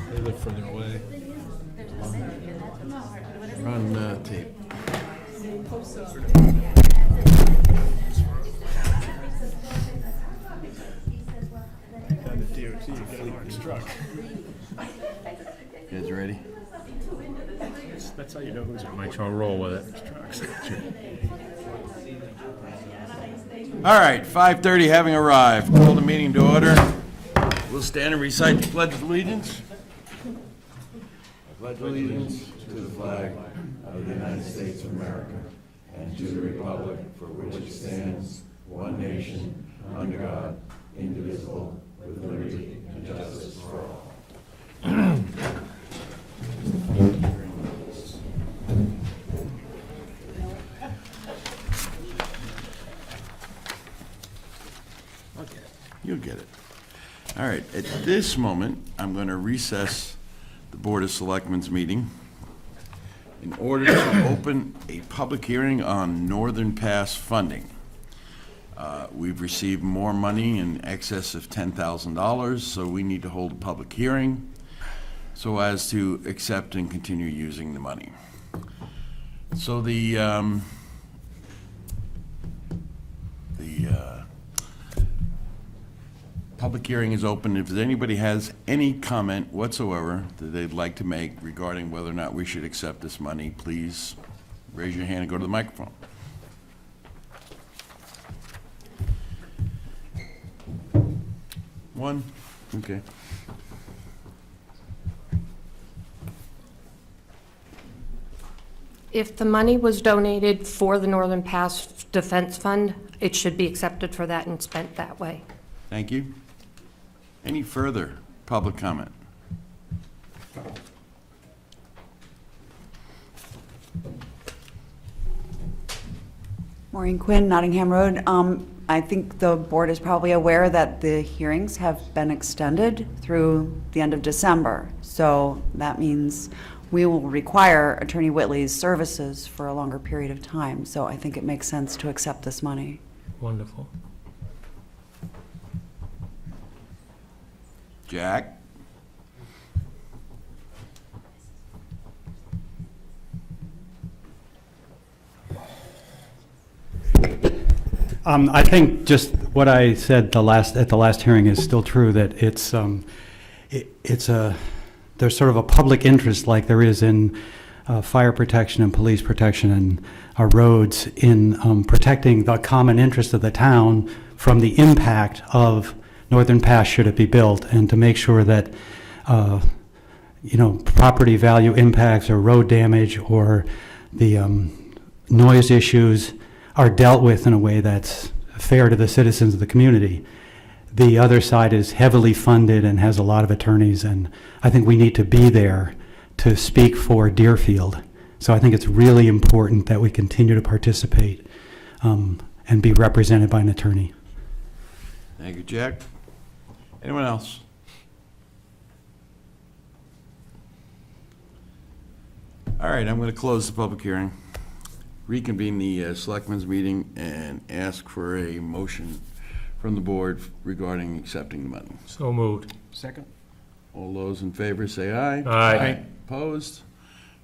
They live further away. We're on tape. Down to DOT, you get an orange truck. You guys ready? That's how you know who's on my show. Roll with it. Trucks. All right, 5:30 having arrived. Call the meeting to order. We'll stand and recite the Pledge of Allegiance. I pledge allegiance to the flag of the United States of America and to the republic for which it stands, one nation, under God, indivisible, with liberty and justice for all. Okay. You'll get it. All right, at this moment, I'm going to recess the Board of Selectmen's meeting in order to open a public hearing on Northern Pass funding. We've received more money in excess of $10,000, so we need to hold a public hearing so as to accept and continue using the money. So the public hearing is open. If anybody has any comment whatsoever that they'd like to make regarding whether or not we should accept this money, please raise your hand and go to the microphone. One? Okay. If the money was donated for the Northern Pass Defense Fund, it should be accepted for that and spent that way. Thank you. Any further public comment? Maureen Quinn, Nottingham Road. I think the board is probably aware that the hearings have been extended through the end of December. So that means we will require Attorney Whitley's services for a longer period of time. So I think it makes sense to accept this money. Wonderful. Jack? I think just what I said at the last hearing is still true, that there's sort of a public interest like there is in fire protection and police protection and our roads in protecting the common interest of the town from the impact of Northern Pass should it be built, and to make sure that property value impacts or road damage or the noise issues are dealt with in a way that's fair to the citizens of the community. The other side is heavily funded and has a lot of attorneys, and I think we need to be there to speak for Deerfield. So I think it's really important that we continue to participate and be represented by an attorney. Thank you, Jack. Anyone else? All right, I'm going to close the public hearing, reconvene the Selectmen's meeting, and ask for a motion from the board regarding accepting the money. So moved. Second? All those in favor say aye. Aye. Opposed?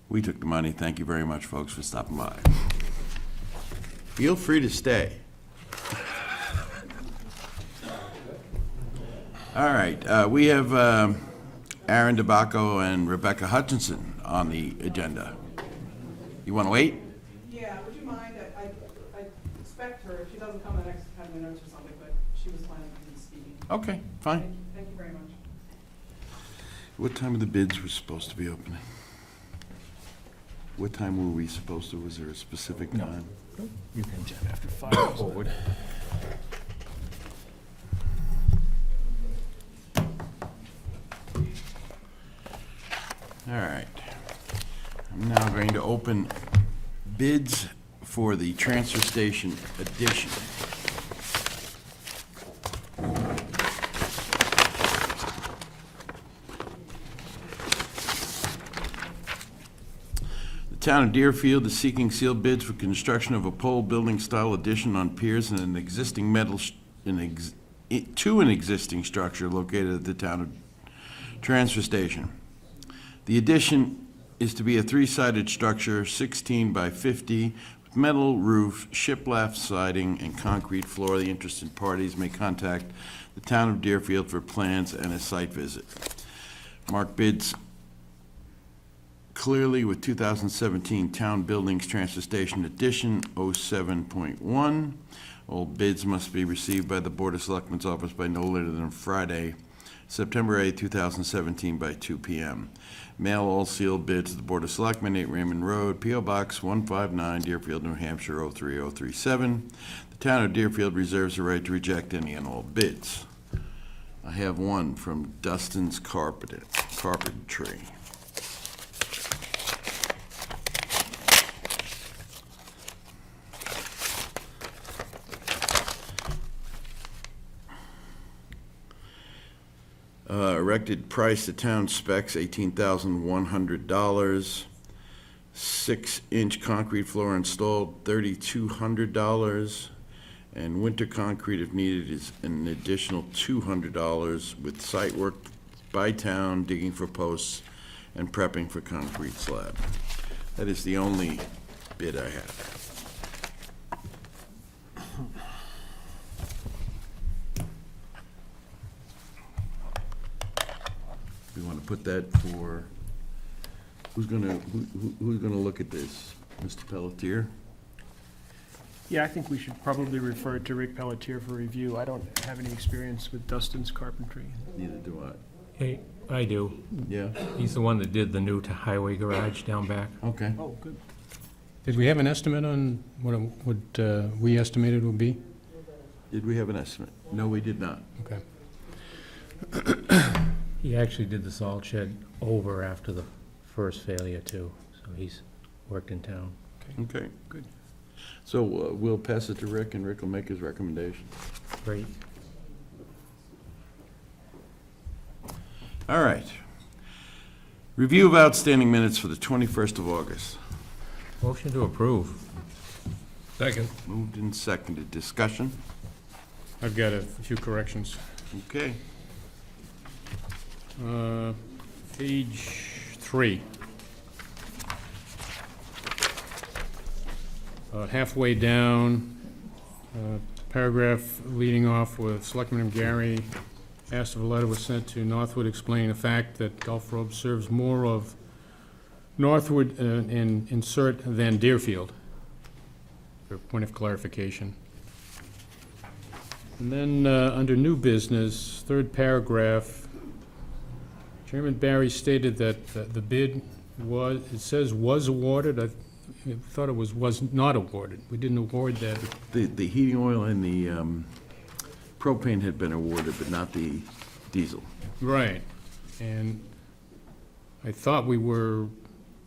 We took the money. Thank you very much, folks, for stopping by. Feel free to stay. All right, we have Aaron DeBacco and Rebecca Hutchinson on the agenda. You want to wait? Yeah, would you mind, I expect her, if she doesn't come the next 10 minutes or something, but she was planning on speaking. Okay, fine. Thank you very much. What time of the bids were supposed to be opening? What time were we supposed to, was there a specific time? You can jump after 5 forward. All right. I'm now going to open bids for the transfer station addition. The town of Deerfield is seeking sealed bids for construction of a pole building style addition on piers in an existing to an existing structure located at the town of transfer station. The addition is to be a three-sided structure, 16 by 50, with metal roof, shiplap siding, and concrete floor. The interested parties may contact the town of Deerfield for plans and a site visit. Mark bids clearly with 2017 Town Buildings Transfer Station Addition 07.1. All bids must be received by the Board of Selectmen's office by no later than Friday, September 8, 2017, by 2 p.m. Mail all sealed bids to the Board of Selectmen, 8 Raymond Road, P.O. Box 159, Deerfield, New Hampshire 03037. The town of Deerfield reserves the right to reject any and all bids. I have one from Dustin's Carpentry. Erected price to town specs, $18,100. 6-inch concrete floor installed, $3,200. And winter concrete, if needed, is an additional $200 with site work by town, digging for posts, and prepping for concrete slab. That is the only bid I have. We want to put that for, who's gonna look at this? Mr. Pelletier? Yeah, I think we should probably refer it to Rick Pelletier for review. I don't have any experience with Dustin's Carpentry. Neither do I. Hey, I do. Yeah? He's the one that did the new highway garage down back. Okay. Oh, good. Did we have an estimate on what we estimated would be? Did we have an estimate? No, we did not. Okay. He actually did the salt shed over after the first failure too, so he's worked in town. Okay. Good. So we'll pass it to Rick, and Rick will make his recommendation. Great. All right. Review of outstanding minutes for the 21st of August. Motion to approve. Second. Moved and seconded. Discussion? I've got a few corrections. Okay. Page 3. Halfway down, paragraph leading off with Selectman Gary asked if a letter was sent to Northwood explaining the fact that Gulf Road serves more of Northwood and insert than Deerfield, for point of clarification. And then under new business, third paragraph, Chairman Barry stated that the bid was, it says was awarded. I thought it was not awarded. We didn't award that. The heating oil and the propane had been awarded, but not the diesel. Right. And I thought we were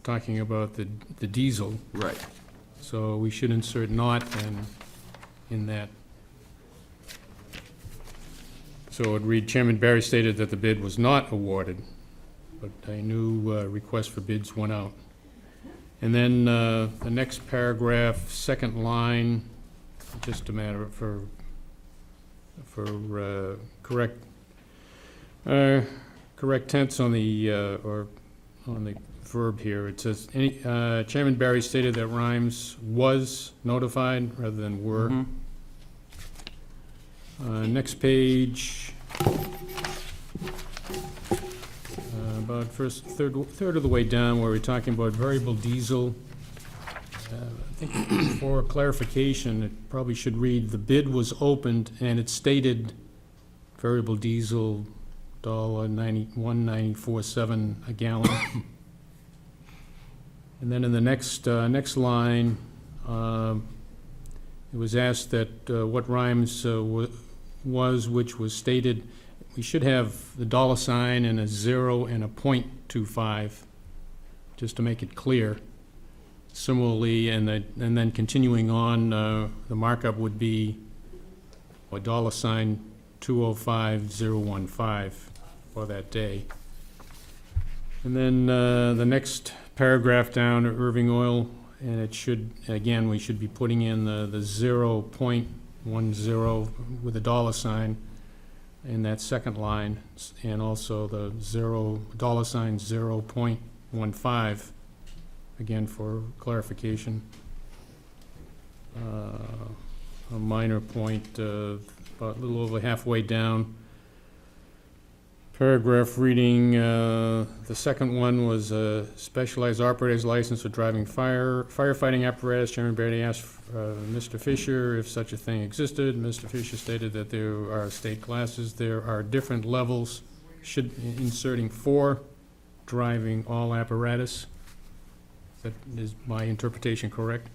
talking about the diesel, Right. so we should insert not in that. So it would read, Chairman Barry stated that the bid was not awarded, but a new request for bids went out. And then the next paragraph, second line, just a matter for correct tense on the or on the verb here. It says Chairman Barry stated that Rhymes was notified rather than were. Next page, about third of the way down, where we're talking about variable diesel. I think for clarification, it probably should read, the bid was opened and it stated variable diesel $1.94.7 a gallon. And then in the next line, it was asked that what Rhymes was, which was stated. We should have the dollar sign and a 0 and a .25, just to make it clear. Similarly, and then continuing on, the markup would be a dollar sign 205,015 for that day. And then the next paragraph down, Irving Oil, and it should, again, we should be putting in the 0.10 with a dollar sign. in that second line, and also the $0.15, again for clarification. A minor point, about a little over halfway down. Paragraph reading, the second one was a specialized operator's license for driving firefighting apparatus. Chairman Barry asked Mr. Fisher if such a thing existed. Mr. Fisher stated that there are state classes. There are different levels. Inserting 4, driving all apparatus. That is my interpretation correct?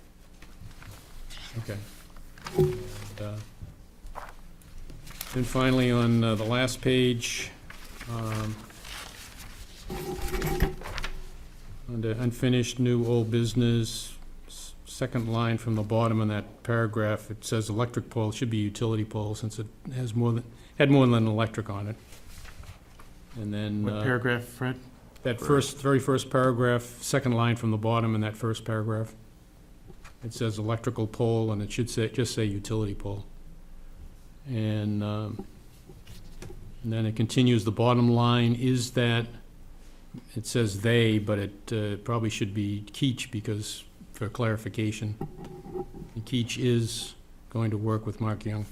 Okay. And finally, on the last page, under unfinished new old business, second line from the bottom in that paragraph, it says electric pole. It should be utility pole since it has had more than electric on it. And then What paragraph, Fred? that very first paragraph, second line from the bottom in that first paragraph, it says electrical pole, and it should just say utility pole. And then it continues, the bottom line is that, it says they, but it probably should be Keach, because, for clarification, Keach is going to work with Mark Young.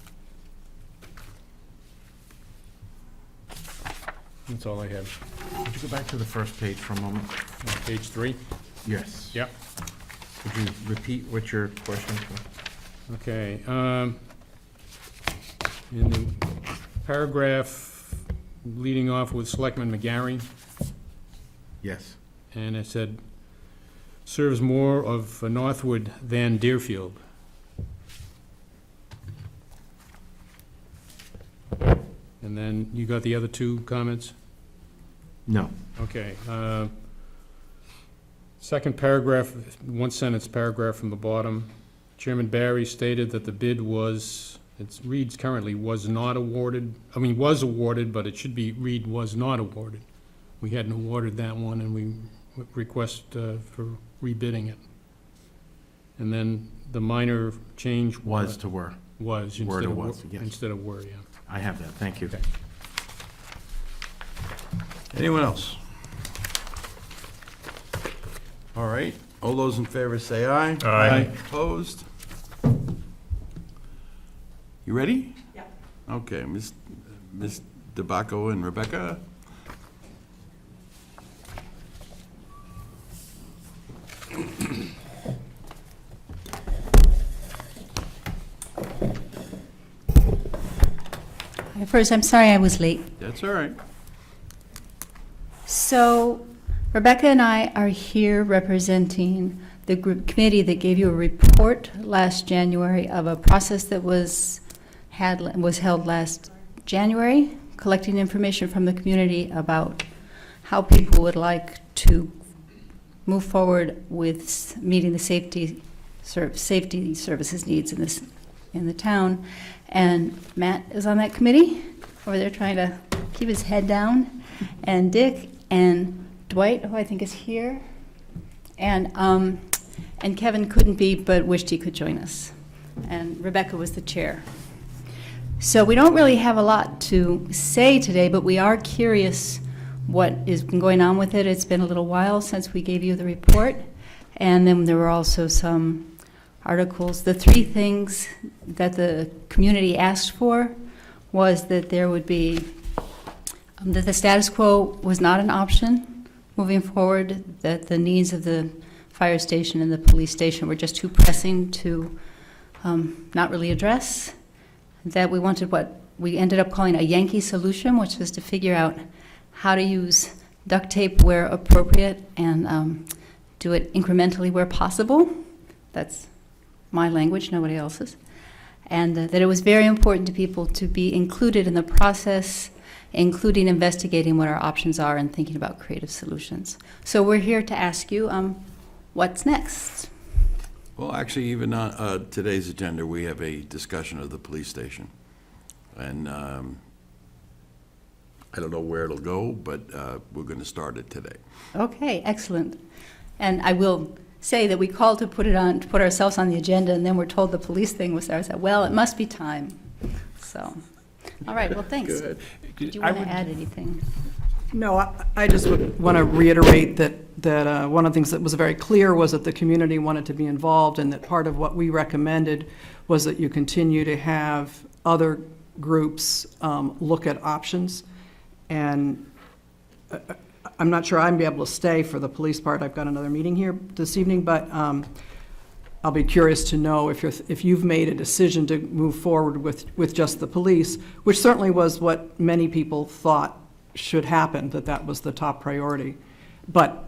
That's all I have. Could you go back to the first page for a moment? Page 3? Yes. Yep. Could you repeat what your question was? Okay, in the paragraph leading off with Selectman McGarry, Yes. and it said, serves more of Northwood than Deerfield. And then you got the other 2 comments? No. Okay, second paragraph, 1-sentence paragraph from the bottom. Chairman Barry stated that the bid was, it reads currently, was not awarded, was awarded, but it should read was not awarded. We hadn't awarded that one, and we request for rebidding it. And then the minor change. Was to were. Was. Were instead to of was, yes. Instead of were, yeah. I have that, thank you. Okay. Anyone else? All right, all those in favor say aye. Aye. Opposed? You ready? Yeah. Okay, Ms. DeBacco and Rebecca. First, I'm sorry I was late. That's all right. So Rebecca and I are here representing the group committee that gave you a report last January of a process that was held last January, collecting information from the community about how people would like to move forward with meeting the safety services needs in the town. And Matt is on that committee over there trying to keep his head down, and Dick and Dwight, who I think is here, and Kevin couldn't be, but wished he could join us. And Rebecca was the chair. So we don't really have a lot to say today, but we are curious what has been going on with it. It's been a little while since we gave you the report, and then there were also some articles. The 3 things that the community asked for was that there would be, that the status quo was not an option moving forward, that the needs of the fire station and the police station were just too pressing to not really address, that we wanted what we ended up calling a Yankee solution, which was to figure out how to use duct tape where appropriate and do it incrementally where possible. That's my language, nobody else's. And that it was very important to people to be included in the process, including investigating what our options are and thinking about creative solutions. So we're here to ask you, what's next? Well, actually, even on today's agenda, we have a discussion of the police station. And I don't know where it'll go, but we're going to start it today. Okay, excellent. And I will say that we called to put ourselves on the agenda, and then we're told the police thing was there. I said, well, it must be time. So All right, well, thanks. Good. Do you I want would- to add anything? No, I just would want to reiterate that one of the things that was very clear was that the community wanted to be involved, and that part of what we recommended was that you continue to have other groups look at options. And I'm not sure I'd be able to stay for the police part. I've got another meeting here this evening, but I'll be curious to know if you've made a decision to move forward with just the police, which certainly was what many people thought should happen, that was the top priority. But,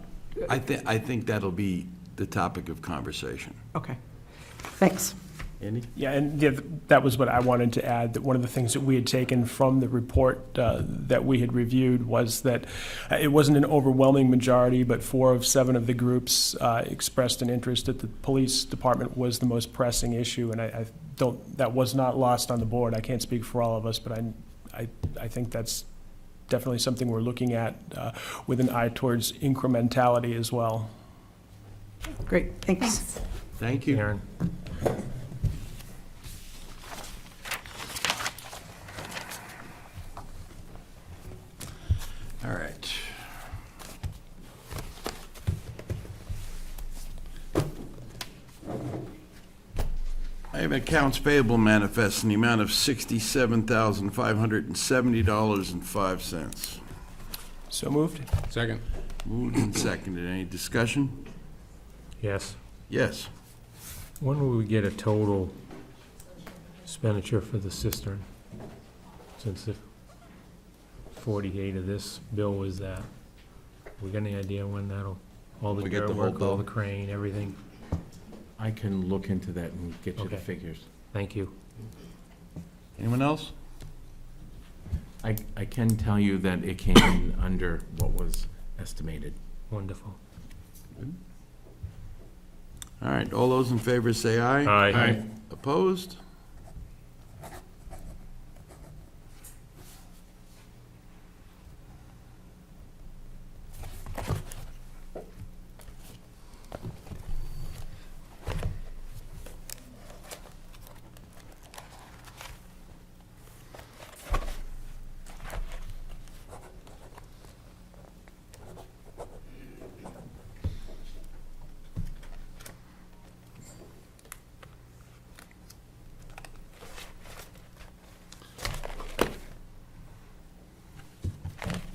I think that'll be the topic of conversation. okay, thanks. Andy? Yeah, and that was what I wanted to add, that one of the things that we had taken from the report that we had reviewed was that it wasn't an overwhelming majority, but 4 of 7 of the groups expressed an interest that the police department was the most pressing issue, and I don't, that was not lost on the board. I can't speak for all of us, but I think that's definitely something we're looking at with an eye towards incrementality as well. Great, thanks. Thank you. Aaron? All right. I have accounts payable manifest in the amount of $67,570.05. So moved? Second. Moved and seconded. Any discussion? Yes. Yes. When will we get a total expenditure for the cistern? Since the 48 of this bill was that. We got any idea when that'll, all the We get dirt the whole work, all the bill? crane, everything? I can look into that and get you the Okay. figures. Thank you. Anyone else? I can tell you that it came in under what was estimated. Wonderful. All right, all those in favor say aye. Aye. Opposed?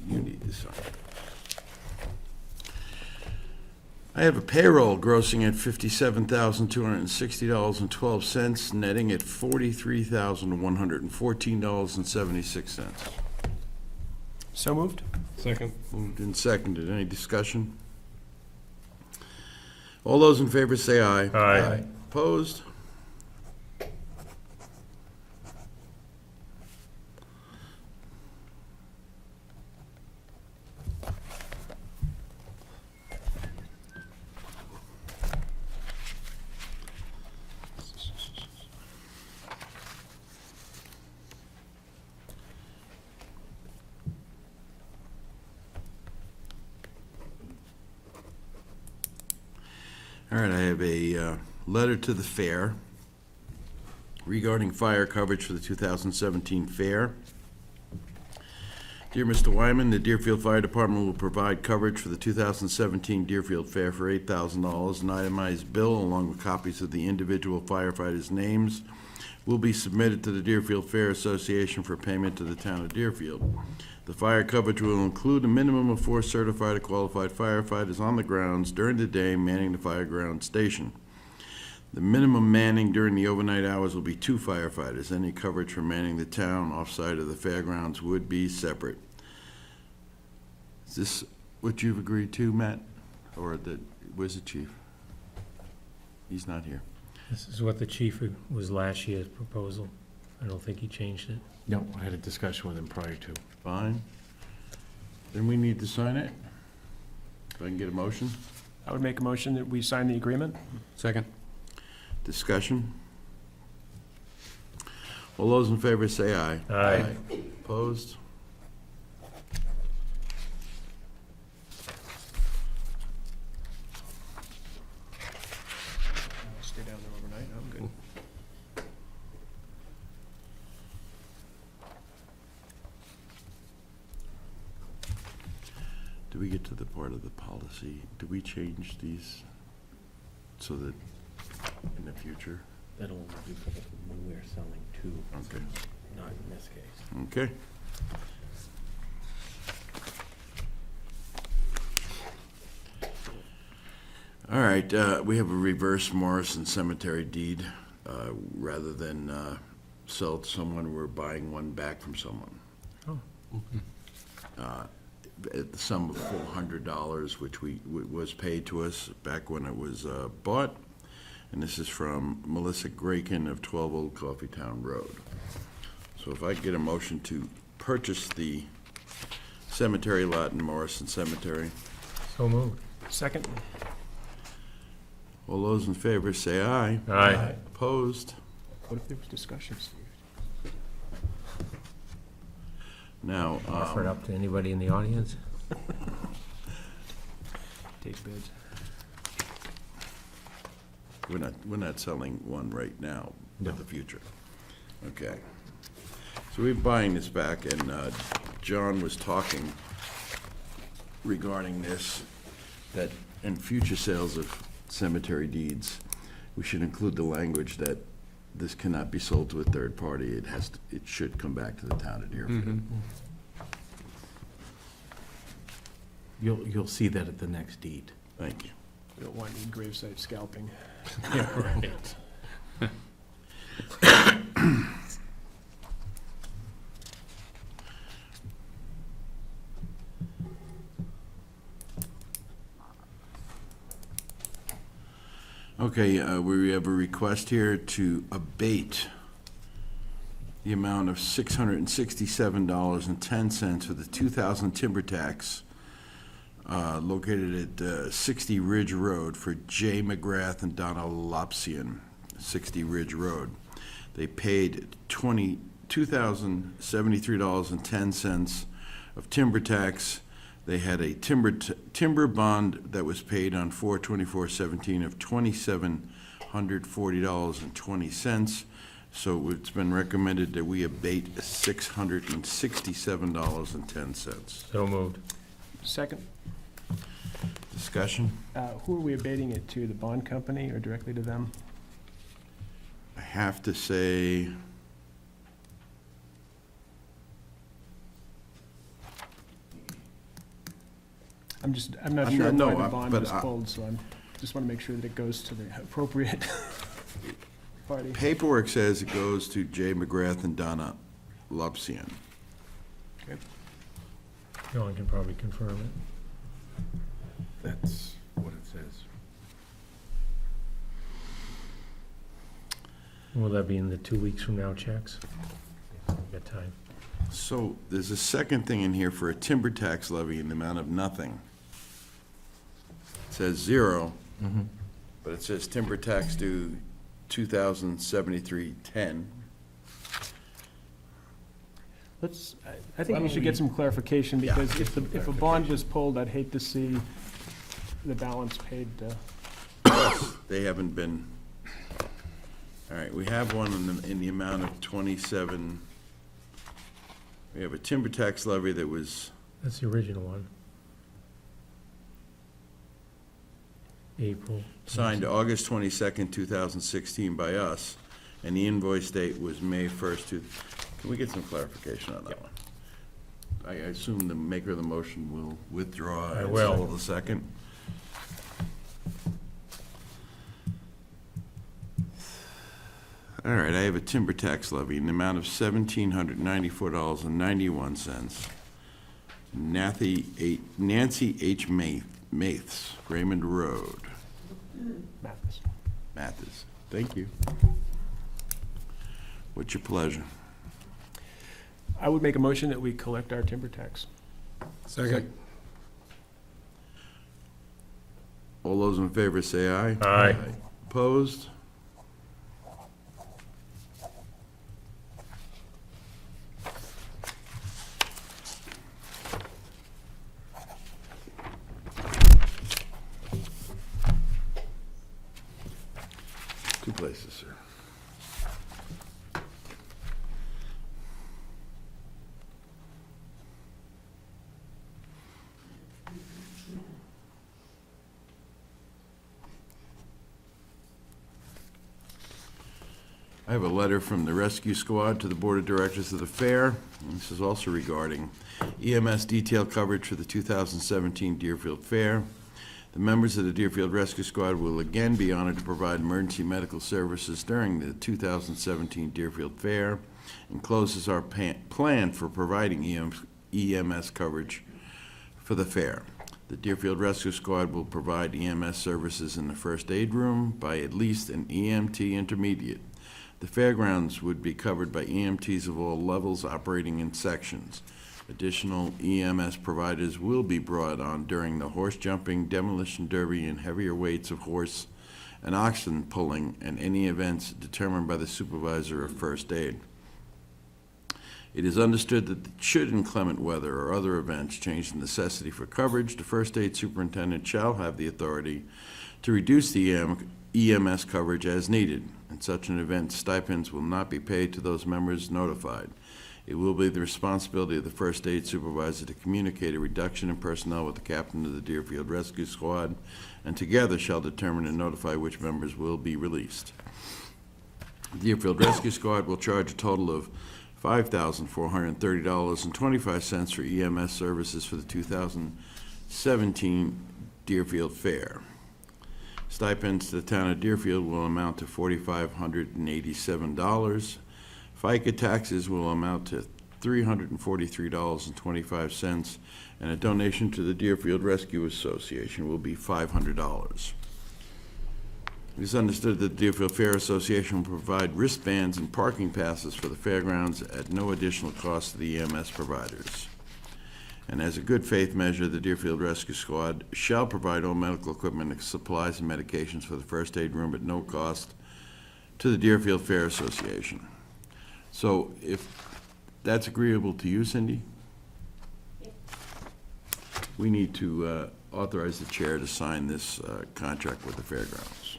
You need to sign. I have a payroll grossing at $57,260.12, netting at $43,114.76. So moved? Second. Moved and seconded. Any discussion? All those in favor say aye. Aye. Opposed? All right, I have a letter to the fair regarding fire coverage for the 2017 fair. Dear Mr. Wyman, the Deerfield Fire Department will provide coverage for the 2017 Deerfield Fair for $8,000. An itemized bill along with copies of the individual firefighters' names will be submitted to the Deerfield Fair Association for payment to the town of Deerfield. The fire coverage will include a minimum of 4 certified or qualified firefighters on the grounds during the day manning the fireground station. The minimum manning during the overnight hours will be 2 firefighters. Any coverage for manning the town off-site of the fairgrounds would be separate. Is this what you've agreed to, Matt? Or where's the chief? He's not here. This is what the chief was last year's proposal. I don't think he changed it. No, I had a discussion with him prior to. Fine. Then we need to sign it. If I can get a motion. I would make a motion that we sign the agreement. Second. Discussion. All those in favor say aye. Aye. Opposed? Stay down there overnight, I'm good. Do we get to the part of the policy? Do we change these so that in the future? That'll only be for when we're selling to, Okay. not in this case. Okay. All right, we have a reverse Morrison Cemetery deed. Rather than sell to someone, we're buying one back from someone. Oh. At the sum of $400, which was paid to us back when it was bought. And this is from Melissa Graken of 12 Old Coffeetown Road. So if I could get a motion to purchase the cemetery lot in Morrison Cemetery. So moved. Second? All those in favor say aye. Aye. Opposed? What if there was discussion, Steve? Now, Offer it up to anybody in the audience? Take bids. we're not selling one right now, but the future. Okay. So we're buying this back, and John was talking regarding this, that in future sales of cemetery deeds, we should include the language that this cannot be sold to a third party. It should come back to the town of Deerfield. You'll see that at the next deed. Thank you. We don't want any gravesite scalping. Yeah, right. Okay, we have a request here to abate the amount of $667.10 for the 2000 timber tax located at 60 Ridge Road for Jay McGrath and Donna Lopsian, 60 Ridge Road. They paid $2,073.10 of timber tax. They had a timber bond that was paid on 4/24/17 of $2,740.20. So it's been recommended that we abate $667.10. So moved. Second? Discussion? Who are we abating it to, the bond company or directly to them? I have to say, I'm not I'm sure not- no, why the bond but was I- pulled, so just want to make sure that it goes to the appropriate party. paperwork says it goes to Jay McGrath and Donna Lopsian. John can probably confirm it. That's what it says. Will that be in the 2 weeks from now checks? We got time. So there's a second thing in here for a timber tax levy in the amount of nothing. It says zero, but it says timber tax due $2,073.10. I think we should get some clarification, because if a bond was pulled, I'd hate to see the balance paid to. They haven't been, all right, we have one in the amount of 27. We have a timber tax levy that was, That's the original one. April. signed August 22nd, 2016 by us, and the invoice date was May 1st. Can we get some clarification on that one? I assume the maker of the motion will withdraw. I and will. Sol the second. All right, I have a timber tax levy in the amount of $1,794.91. Nancy H. Maths, Raymond Road. Mathis. Thank you. What's your pleasure? I would make a motion that we collect our timber tax. Second. All those in favor say aye. Aye. Opposed? Two places, sir. I have a letter from the rescue squad to the Board of Directors of the fair. And this is also regarding EMS detail coverage for the 2017 Deerfield Fair. The members of the Deerfield Rescue Squad will again be honored to provide emergency medical services during the 2017 Deerfield Fair, and closes our plan for providing EMS coverage for the fair. The Deerfield Rescue Squad will provide EMS services in the first aid room by at least an EMT intermediate. The fairgrounds would be covered by EMTs of all levels operating in sections. Additional EMS providers will be brought on during the horse jumping, demolition derby, and heavier weights of horse and oxen pulling, and any events determined by the supervisor of first aid. It is understood that should inclement weather or other events change the necessity for coverage, the first aid superintendent shall have the authority to reduce the EMS coverage as needed. In such an event, stipends will not be paid to those members notified. It will be the responsibility of the first aid supervisor to communicate a reduction in personnel with the captain of the Deerfield Rescue Squad, and together shall determine and notify which members will be released. The Deerfield Rescue Squad will charge a total of $5,430.25 for EMS services for the 2017 Deerfield Fair. Stipends to the town of Deerfield will amount to $4,587. FICA taxes will amount to $343.25, and a donation to the Deerfield Rescue Association will be $500. It is understood that the Deerfield Fair Association will provide wristbands and parking passes for the fairgrounds at no additional cost to the EMS providers. And as a good faith measure, the Deerfield Rescue Squad shall provide all medical equipment, supplies, and medications for the first aid room at no cost to the Deerfield Fair Association. So if that's agreeable to you, Cindy, we need to authorize the chair to sign this contract with the fairgrounds.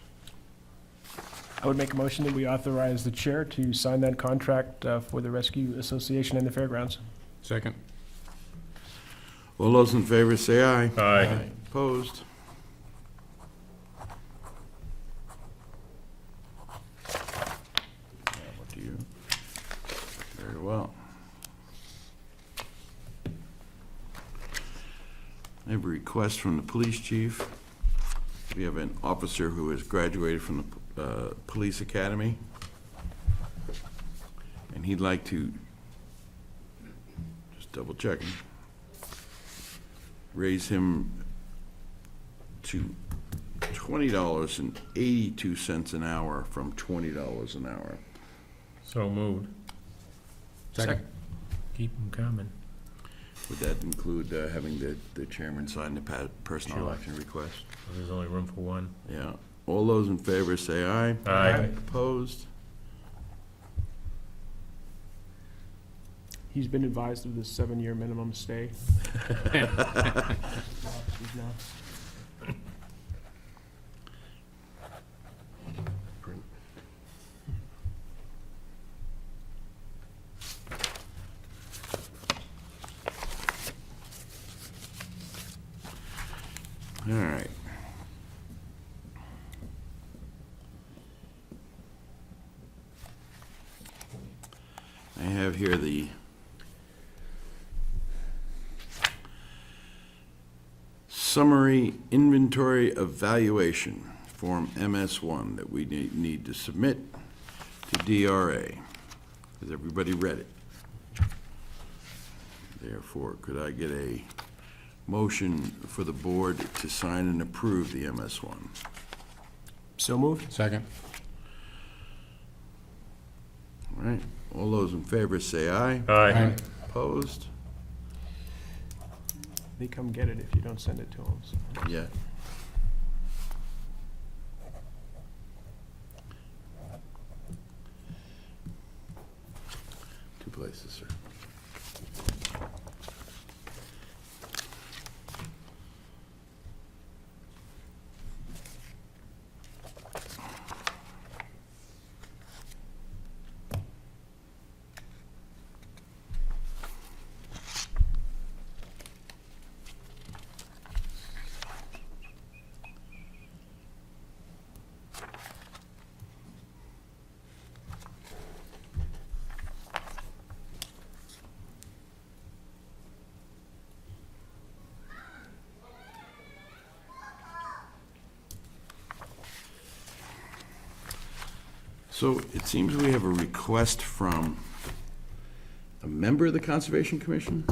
I would make a motion that we authorize the chair to sign that contract for the Rescue Association and the fairgrounds. Second. All those in favor say aye. Aye. Opposed? What do you? Very well. I have a request from the police chief. We have an officer who has graduated from the police academy, and he'd like to, just double checking, raise him to $20.82 an hour from $20 an hour. So moved. Second. Keep them coming. Would that include having the chairman sign the personal Sure. action request? There's only room for one. Yeah. All those in favor say aye. Aye. Opposed? He's been advised of the 7-year minimum stay. All right. I have here the summary inventory evaluation, Form MS1, that we need to submit to DRA. Has everybody read it? Therefore, could I get a motion for the board to sign and approve the MS1? So moved. Second. All right, all those in favor say aye. Aye. Opposed? They come get it if you don't send it to them. So. Yeah. Two places, sir. So it seems we have a request from a member of the Conservation Commission?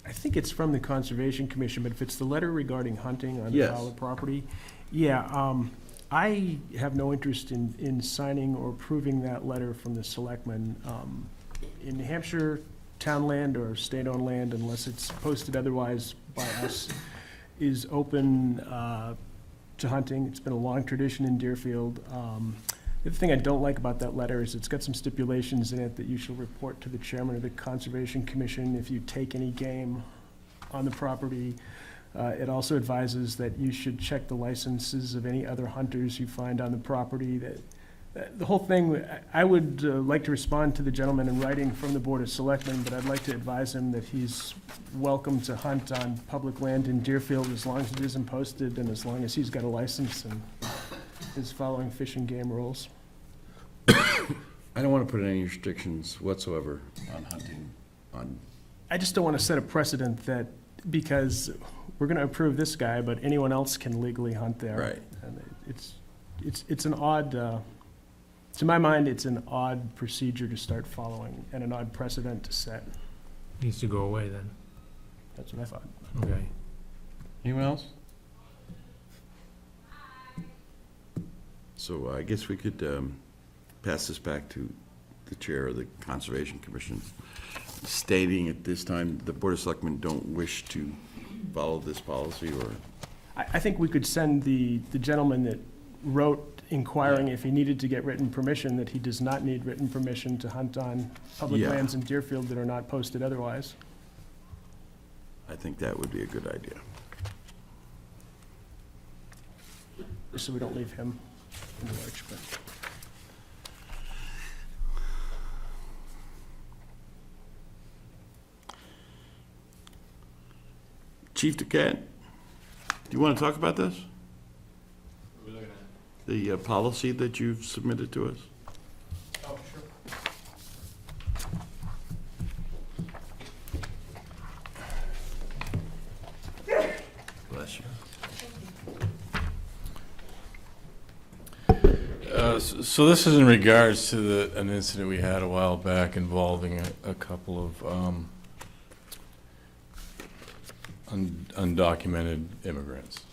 I think it's from the Conservation Commission, but if it's the letter regarding hunting on Yes. Fowler property, yeah, I have no interest in signing or approving that letter from the selectmen. In New Hampshire, town land or state-owned land, unless it's posted otherwise by us, is open to hunting. It's been a long tradition in Deerfield. The other thing I don't like about that letter is it's got some stipulations in it that you shall report to the chairman of the Conservation Commission if you take any game on the property. It also advises that you should check the licenses of any other hunters you find on the property. The whole thing, I would like to respond to the gentleman in writing from the Board of Selectmen, but I'd like to advise him that he's welcome to hunt on public land in Deerfield as long as it isn't posted and as long as he's got a license and is following Fish and Game rules. I don't want to put any restrictions whatsoever on hunting on, I just don't want to set a precedent that, because we're going to approve this guy, but anyone else can legally hunt there. Right. And it's an odd, to my mind, it's an odd procedure to start following and an odd precedent to set. Needs to go away then. That's what I thought. Okay. anyone else? So I guess we could pass this back to the chair of the Conservation Commission, stating at this time the Board of Selectmen don't wish to follow this policy, or? I think we could send the gentleman that wrote inquiring if he needed to get written permission, that he does not need written permission to hunt on public Yeah. lands in Deerfield that are not posted otherwise. I think that would be a good idea. So we don't leave him in the lurch, but. Chief Duquette, do you want to talk about this? The policy that you've submitted to us? Oh, sure. Bless you. So this is in regards to an incident we had a while back involving a couple of undocumented immigrants.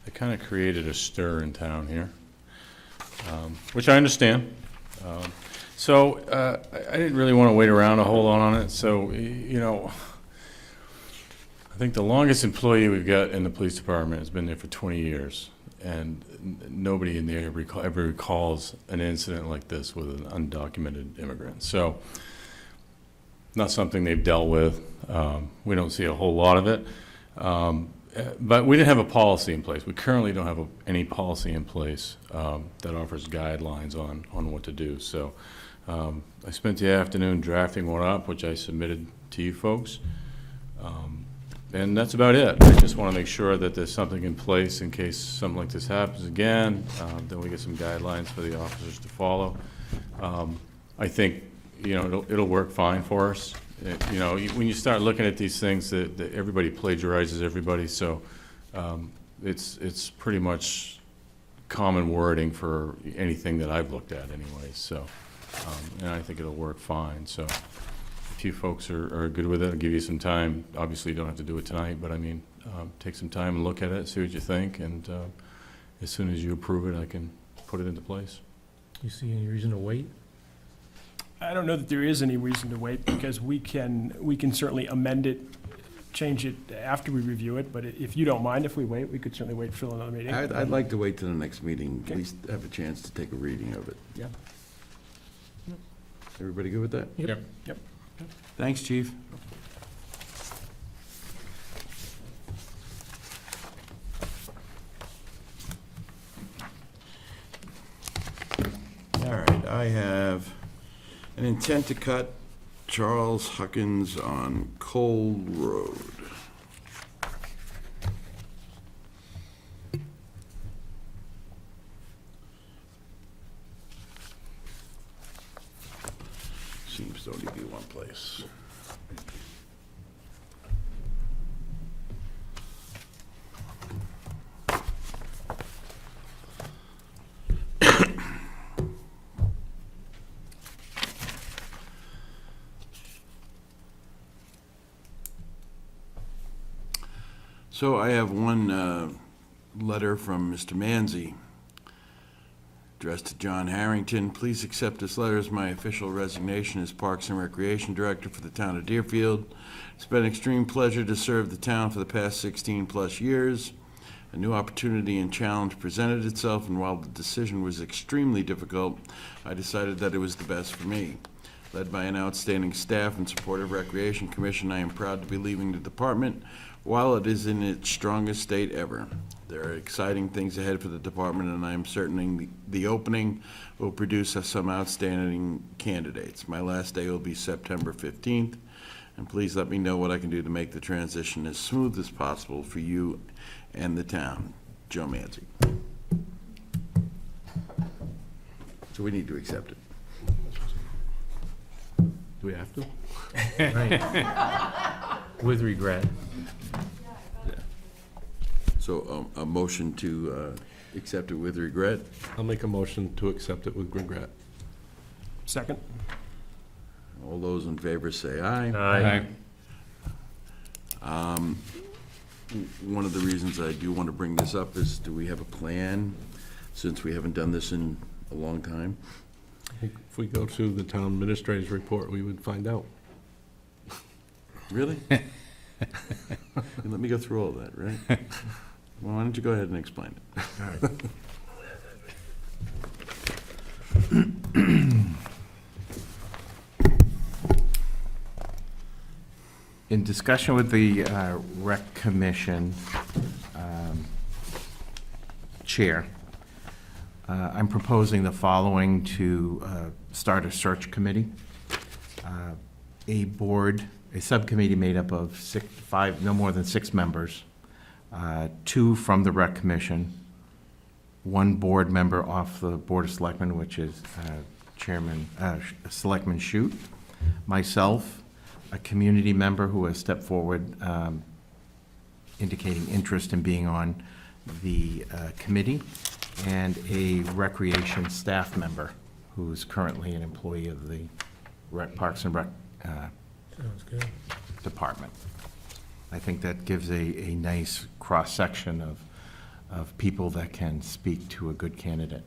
It kind of created a stir in town here, which I understand. So I didn't really want to wait around to hold on it. So, you know, I think the longest employee we've got in the police department has been there for 20 years. And nobody in there ever recalls an incident like this with an undocumented immigrant. So, not something they've dealt with. We don't see a whole lot of it. But we didn't have a policy in place. We currently don't have any policy in place that offers guidelines on what to do. So, I spent the afternoon drafting one up, which I submitted to you folks. And that's about it. I just want to make sure that there's something in place in case something like this happens again. Then we get some guidelines for the officers to follow. I think, you know, it'll work fine for us. You know, when you start looking at these things, that everybody plagiarizes everybody, so it's pretty much common wording for anything that I've looked at anyway. So, and I think it'll work fine. So, if you folks are good with it, I'll give you some time. Obviously, you don't have to do it tonight, but I mean, take some time and look at it, see what you think, and as soon as you approve it, I can put it into place. You see any reason to wait? I don't know that there is any reason to wait, because we can certainly amend it, change it after we review it, but if you don't mind if we wait, we could certainly wait for another meeting. I'd like to wait till the next meeting, Okay. at least have a chance to take a reading of it. Yeah. Everybody good with that? Yep. Yep. Thanks, Chief. All right, I have an intent to cut Charles Huckins on Cole Road. Seems to only be one place. So I have one letter from Mr. Manzi addressed to John Harrington. Please accept this letter as my official resignation as Parks and Recreation Director for the town of Deerfield. It's been an extreme pleasure to serve the town for the past 16-plus years. A new opportunity and challenge presented itself, and while the decision was extremely difficult, I decided that it was the best for me. Led by an outstanding staff and supportive Recreation Commission, I am proud to be leaving the department while it is in its strongest state ever. There are exciting things ahead for the department, and I am certain the opening will produce some outstanding candidates. My last day will be September 15th, and please let me know what I can do to make the transition as smooth as possible for you and the town. Joe Manzi. So we need to accept it. Do we have to? Right. With regret. So a motion to accept it with regret. I'll make a motion to accept it with regret. Second? All those in favor say aye. Aye. One of the reasons I do want to bring this up is, do we have a plan, since we haven't done this in a long time? I think if we go to the town administrator's report, we would find out. Really? Let me go through all that, right? Well, why don't you go ahead and explain it? In discussion with the Rec Commission Chair, I'm proposing the following to start a search committee. A subcommittee made up of no more than 6 members, 2 from the Rec Commission, 1 board member off the Board of Selectmen, which is Selectman Shute, myself, a community member who has stepped forward indicating interest in being on the committee, and a recreation staff member who is currently an employee of the Parks and Rec Sounds good. Department. I think that gives a nice cross-section of people that can speak to a good candidate.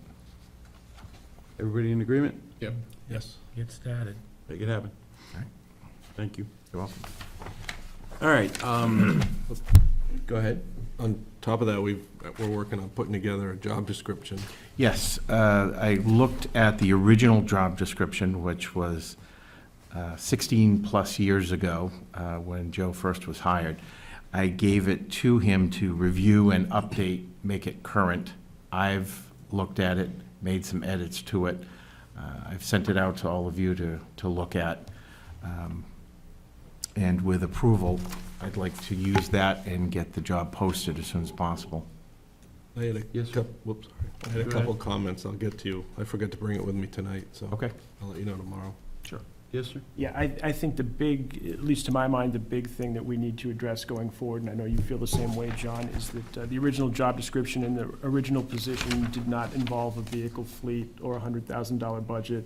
Everybody in agreement? Yep. Yes. Get started. Make it happen. All right. Thank you. You're welcome. All right, go ahead. On top of that, we're working on putting together a job description. Yes, I looked at the original job description, which was 16-plus years ago, when Joe first was hired. I gave it to him to review and update, make it current. I've looked at it, made some edits to it. I've sent it out to all of you to look at. And with approval, I'd like to use that and get the job posted as soon as possible. I had Yes, sir. Whoops, sorry. I had a couple comments I'll get to you. I forgot to bring it with me tonight, so Okay. I'll let you know tomorrow. Sure. Yes, sir. Yeah, I think the big, at least to my mind, the big thing that we need to address going forward, and I know you feel the same way, John, is that the original job description and the original position did not involve a vehicle fleet or a $100,000 budget,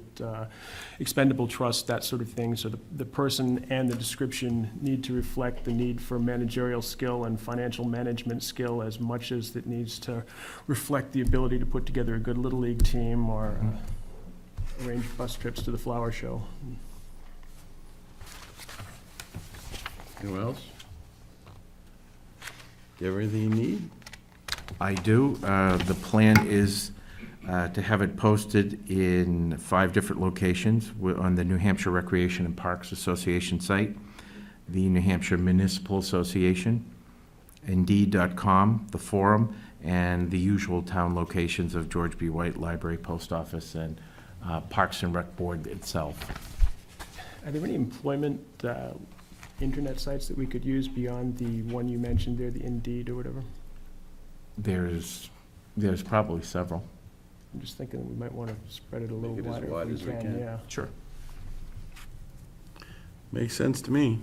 expendable trust, that sort of thing. So the person and the description need to reflect the need for managerial skill and financial management skill as much as it needs to reflect the ability to put together a good Little League team or arrange bus trips to the flower show. Anyone else? Do you have everything you need? I do. The plan is to have it posted in 5 different locations on the New Hampshire Recreation and Parks Association site, the New Hampshire Municipal Association, Indeed.com, the forum, and the usual town locations of George B. White Library, Post Office, and Parks and Rec Board itself. Are there any employment internet sites that we could use beyond the one you mentioned there, the Indeed or whatever? There's probably several. I'm just thinking we might want to spread it a little Make it as wider wide if as we we can, can. yeah. Sure. Makes sense to me.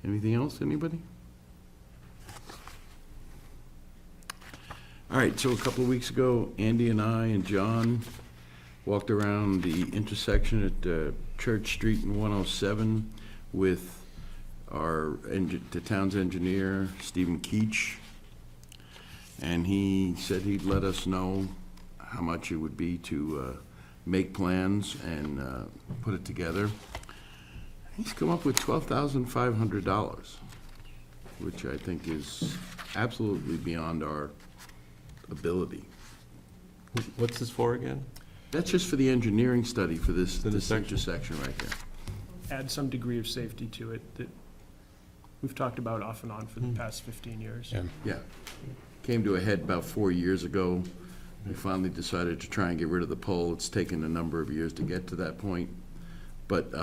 Anything else, anybody? All right, so a couple of weeks ago, Andy and I and John walked around the intersection at Church Street and 107 with the town's engineer, Stephen Keach, and he said he'd let us know how much it would be to make plans and put it together. He's come up with $12,500, which I think is absolutely beyond our ability. What's this for again? That's just for the engineering study for this intersection. intersection right there. Add some degree of safety to it that we've talked about off and on for the past 15 years. Yeah. Yeah. Came to a head about 4 years ago. We finally decided to try and get rid of the pole. It's taken a number of years to get to that point. But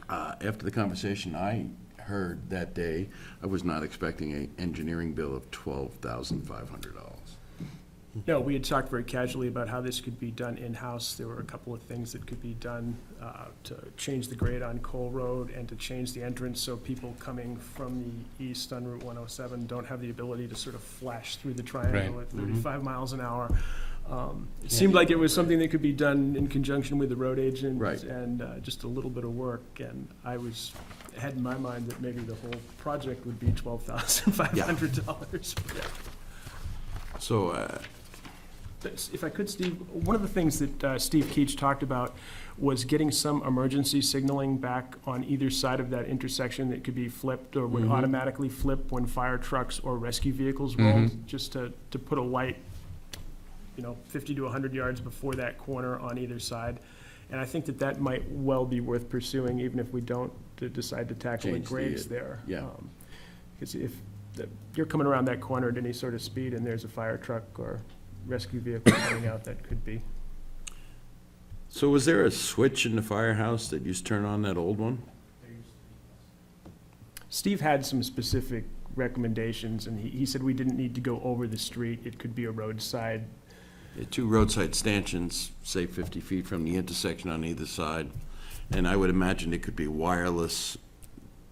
after the conversation I heard that day, I was not expecting an engineering bill of $12,500. No, we had talked very casually about how this could be done in-house. There were a couple of things that could be done to change the grade on Cole Road and to change the entrance so people coming from the east on Route 107 don't have the ability to sort of flash through the triangle Right. at 35 miles an hour. It seemed like it was something that could be done in conjunction with the road agent. Right. And just a little bit of work. And I had in my mind that maybe the whole project would be $12,500. Yeah. So, If I could, Steve, one of the things that Steve Keach talked about was getting some emergency signaling back on either side of that intersection that could be flipped or would automatically flip when fire trucks or rescue vehicles rolled, just to put a light, 50 to 100 yards before that corner on either side. And I think that might well be worth pursuing, even if we don't decide to tackle the Change the, grades there. yeah. Because if you're coming around that corner at any sort of speed and there's a fire truck or rescue vehicle coming out, that could be. so was there a switch in the firehouse that used to turn on that old one? Steve had some specific recommendations, and he said we didn't need to go over the street. It could be a roadside. Two roadside stanchions, say 50 feet from the intersection on either side. And I would imagine it could be wireless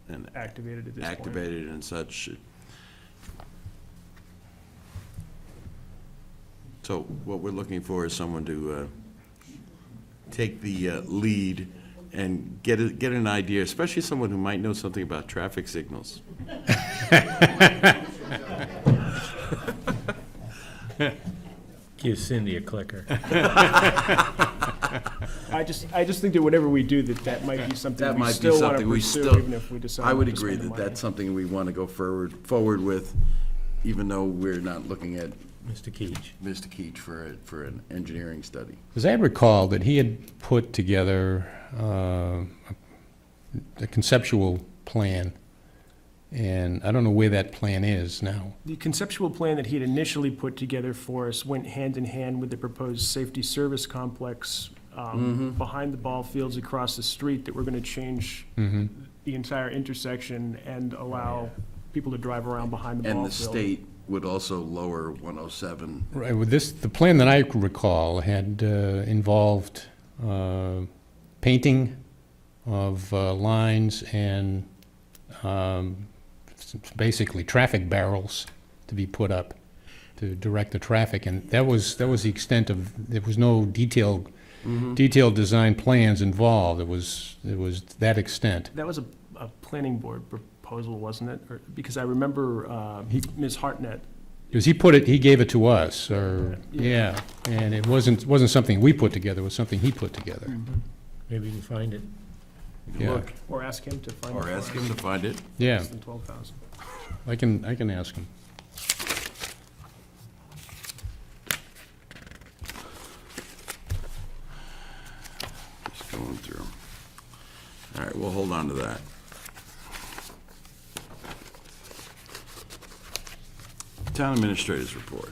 and Activated at this point. activated and such. So what we're looking for is someone to take the lead and get an idea, especially someone who might know something about traffic signals. Give Cindy a clicker. I just think that whatever we do, that might be something That we might be still want to something we pursue, still, even if we decide I would not to agree spend the that money. that's something we want to go forward with, even though we're not looking at Mr. Keach. Mr. Keach for an engineering study. As I recall, that he had put together a conceptual plan, and I don't know where that plan is now. The conceptual plan that he had initially put together for us went hand in hand with the proposed safety service complex behind the ball fields across the street that we're going to change the entire intersection and allow people to drive around behind the ball And field. the state would also lower 107. Right, with this, the plan that I recall had involved painting of lines and basically traffic barrels to be put up to direct the traffic, and that was the extent of, there was no detailed design plans involved. It was that extent. That was a planning board proposal, wasn't it? Because I remember Ms. Hartnett. Because he gave it to us, or, yeah, and it wasn't something we put together, it was something he put together. Maybe you can find it. Yeah. Look, Or ask him to find it. or ask him to find it. Yeah, Less than 12,000. I can ask him. Just going through. All right, we'll hold on to that. Town administrators report.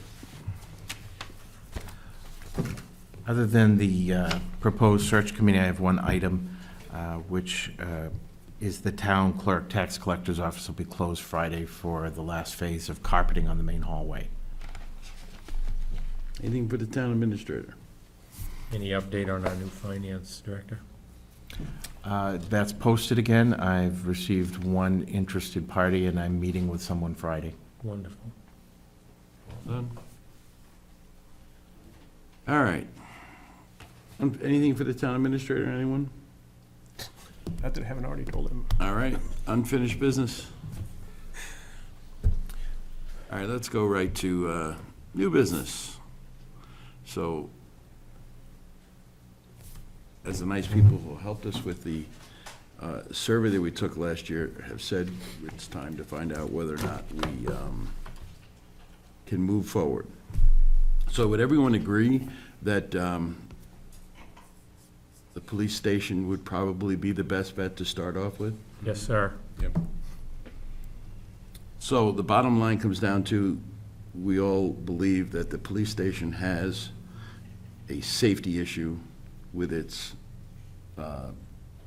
Other than the proposed search committee, I have one item, which is the town clerk tax collector's office will be closed Friday for the last phase of carpeting on the main hallway. Anything for the town administrator? Any update on our new finance director? That's posted again. I've received one interested party, and I'm meeting with someone Friday. Wonderful. Done. All right. Anything for the town administrator, anyone? Not that I haven't already told him. All right, unfinished business. All right, let's go right to new business. So, as the nice people who helped us with the survey that we took last year have said, it's time to find out whether or not we can move forward. So would everyone agree that the police station would probably be the best bet to start off with? Yes, sir. So the bottom line comes down to, we all believe that the police station has a safety issue with its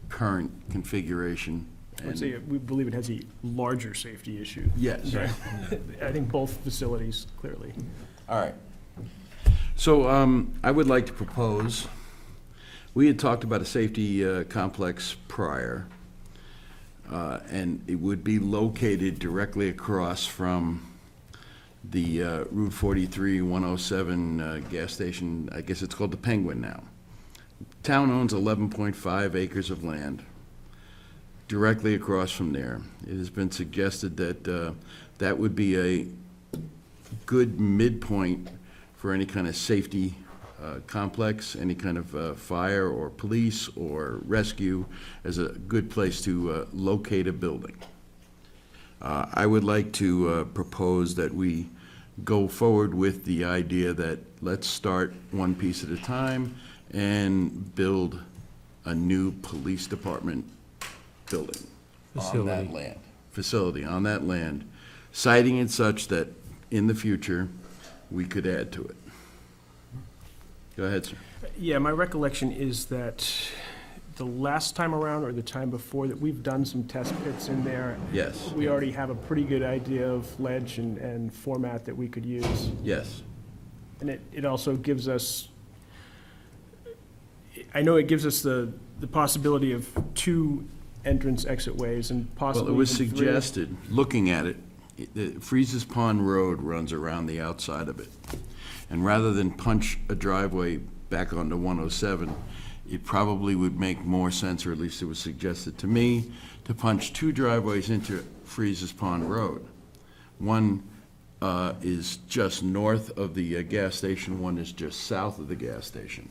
current configuration. I would say we believe it has a larger safety issue. Yes. I think both facilities, clearly. All right. So I would like to propose, we had talked about a safety complex prior, and it would be located directly across from the Route 43 107 gas station. I guess it's called the Penguin now. Town owns 11.5 acres of land directly across from there. It has been suggested that that would be a good midpoint for any kind of safety complex, any kind of fire or police or rescue, as a good place to locate a building. I would like to propose that we go forward with the idea that let's start one piece at a time and build a new police department building on that Facility. land. Facility on that land, citing it such that in the future, we could add to it. Go ahead, sir. Yeah, my recollection is that the last time around, or the time before, that we've done some test pits in there. Yes, We already have a pretty good idea of ledge and format that we could use. yes. And it also gives us, I know it gives us the possibility of 2 entrance exit ways and possibly Well, it was even 3. suggested, looking at it, Freeze's Pond Road runs around the outside of it. And rather than punch a driveway back onto 107, it probably would make more sense, or at least it was suggested to me, to punch 2 driveways into Freeze's Pond Road. One is just north of the gas station, one is just south of the gas station.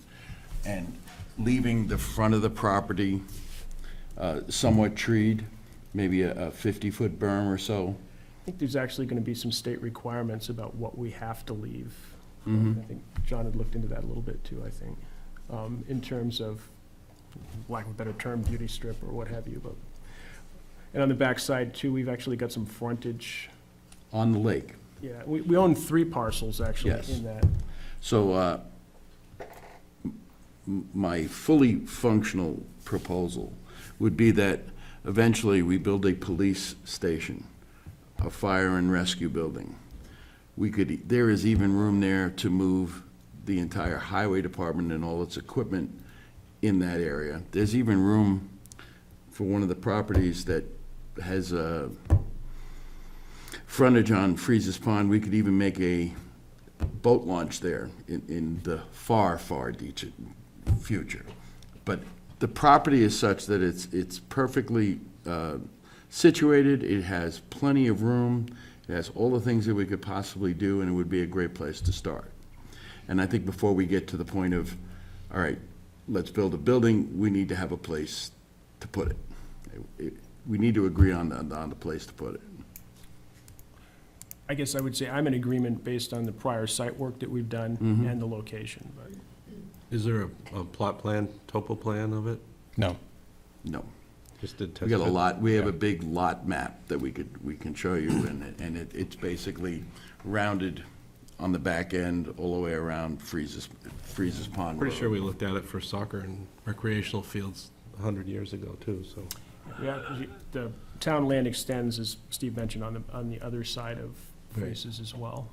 And leaving the front of the property somewhat treed, maybe a 50-foot berm or so. I think there's actually going to be some state requirements about what we have to leave. Mhm. I think John had looked into that a little bit too, I think, in terms of, lack of a better term, beauty strip or what have you. But and on the back side too, we've actually got some frontage. On the lake. Yeah, we own 3 parcels actually Yes. in that. So my fully functional proposal would be that eventually we build a police station, a fire and rescue building. There is even room there to move the entire highway department and all its equipment in that area. There's even room for one of the properties that has a frontage on Freeze's Pond. We could even make a boat launch there in the far, far future. But the property is such that it's perfectly situated, it has plenty of room, it has all the things that we could possibly do, and it would be a great place to start. And I think before we get to the point of, all right, let's build a building, we need to have a place to put it. We need to agree on the place to put it. I guess I would say I'm in agreement based on the prior site work that we've done Mhm. and the location, but. Is there a plot plan, topo plan of it? No. No. Just did test We got a pit? lot, we have a big lot map that we can show you, and it's basically rounded on the back end all the way around Freeze's Pond Road. Pretty sure we looked at it for soccer and recreational fields 100 years ago, too, so. Yeah, the town land extends, as Steve mentioned, on the other side of Right. Faces as well.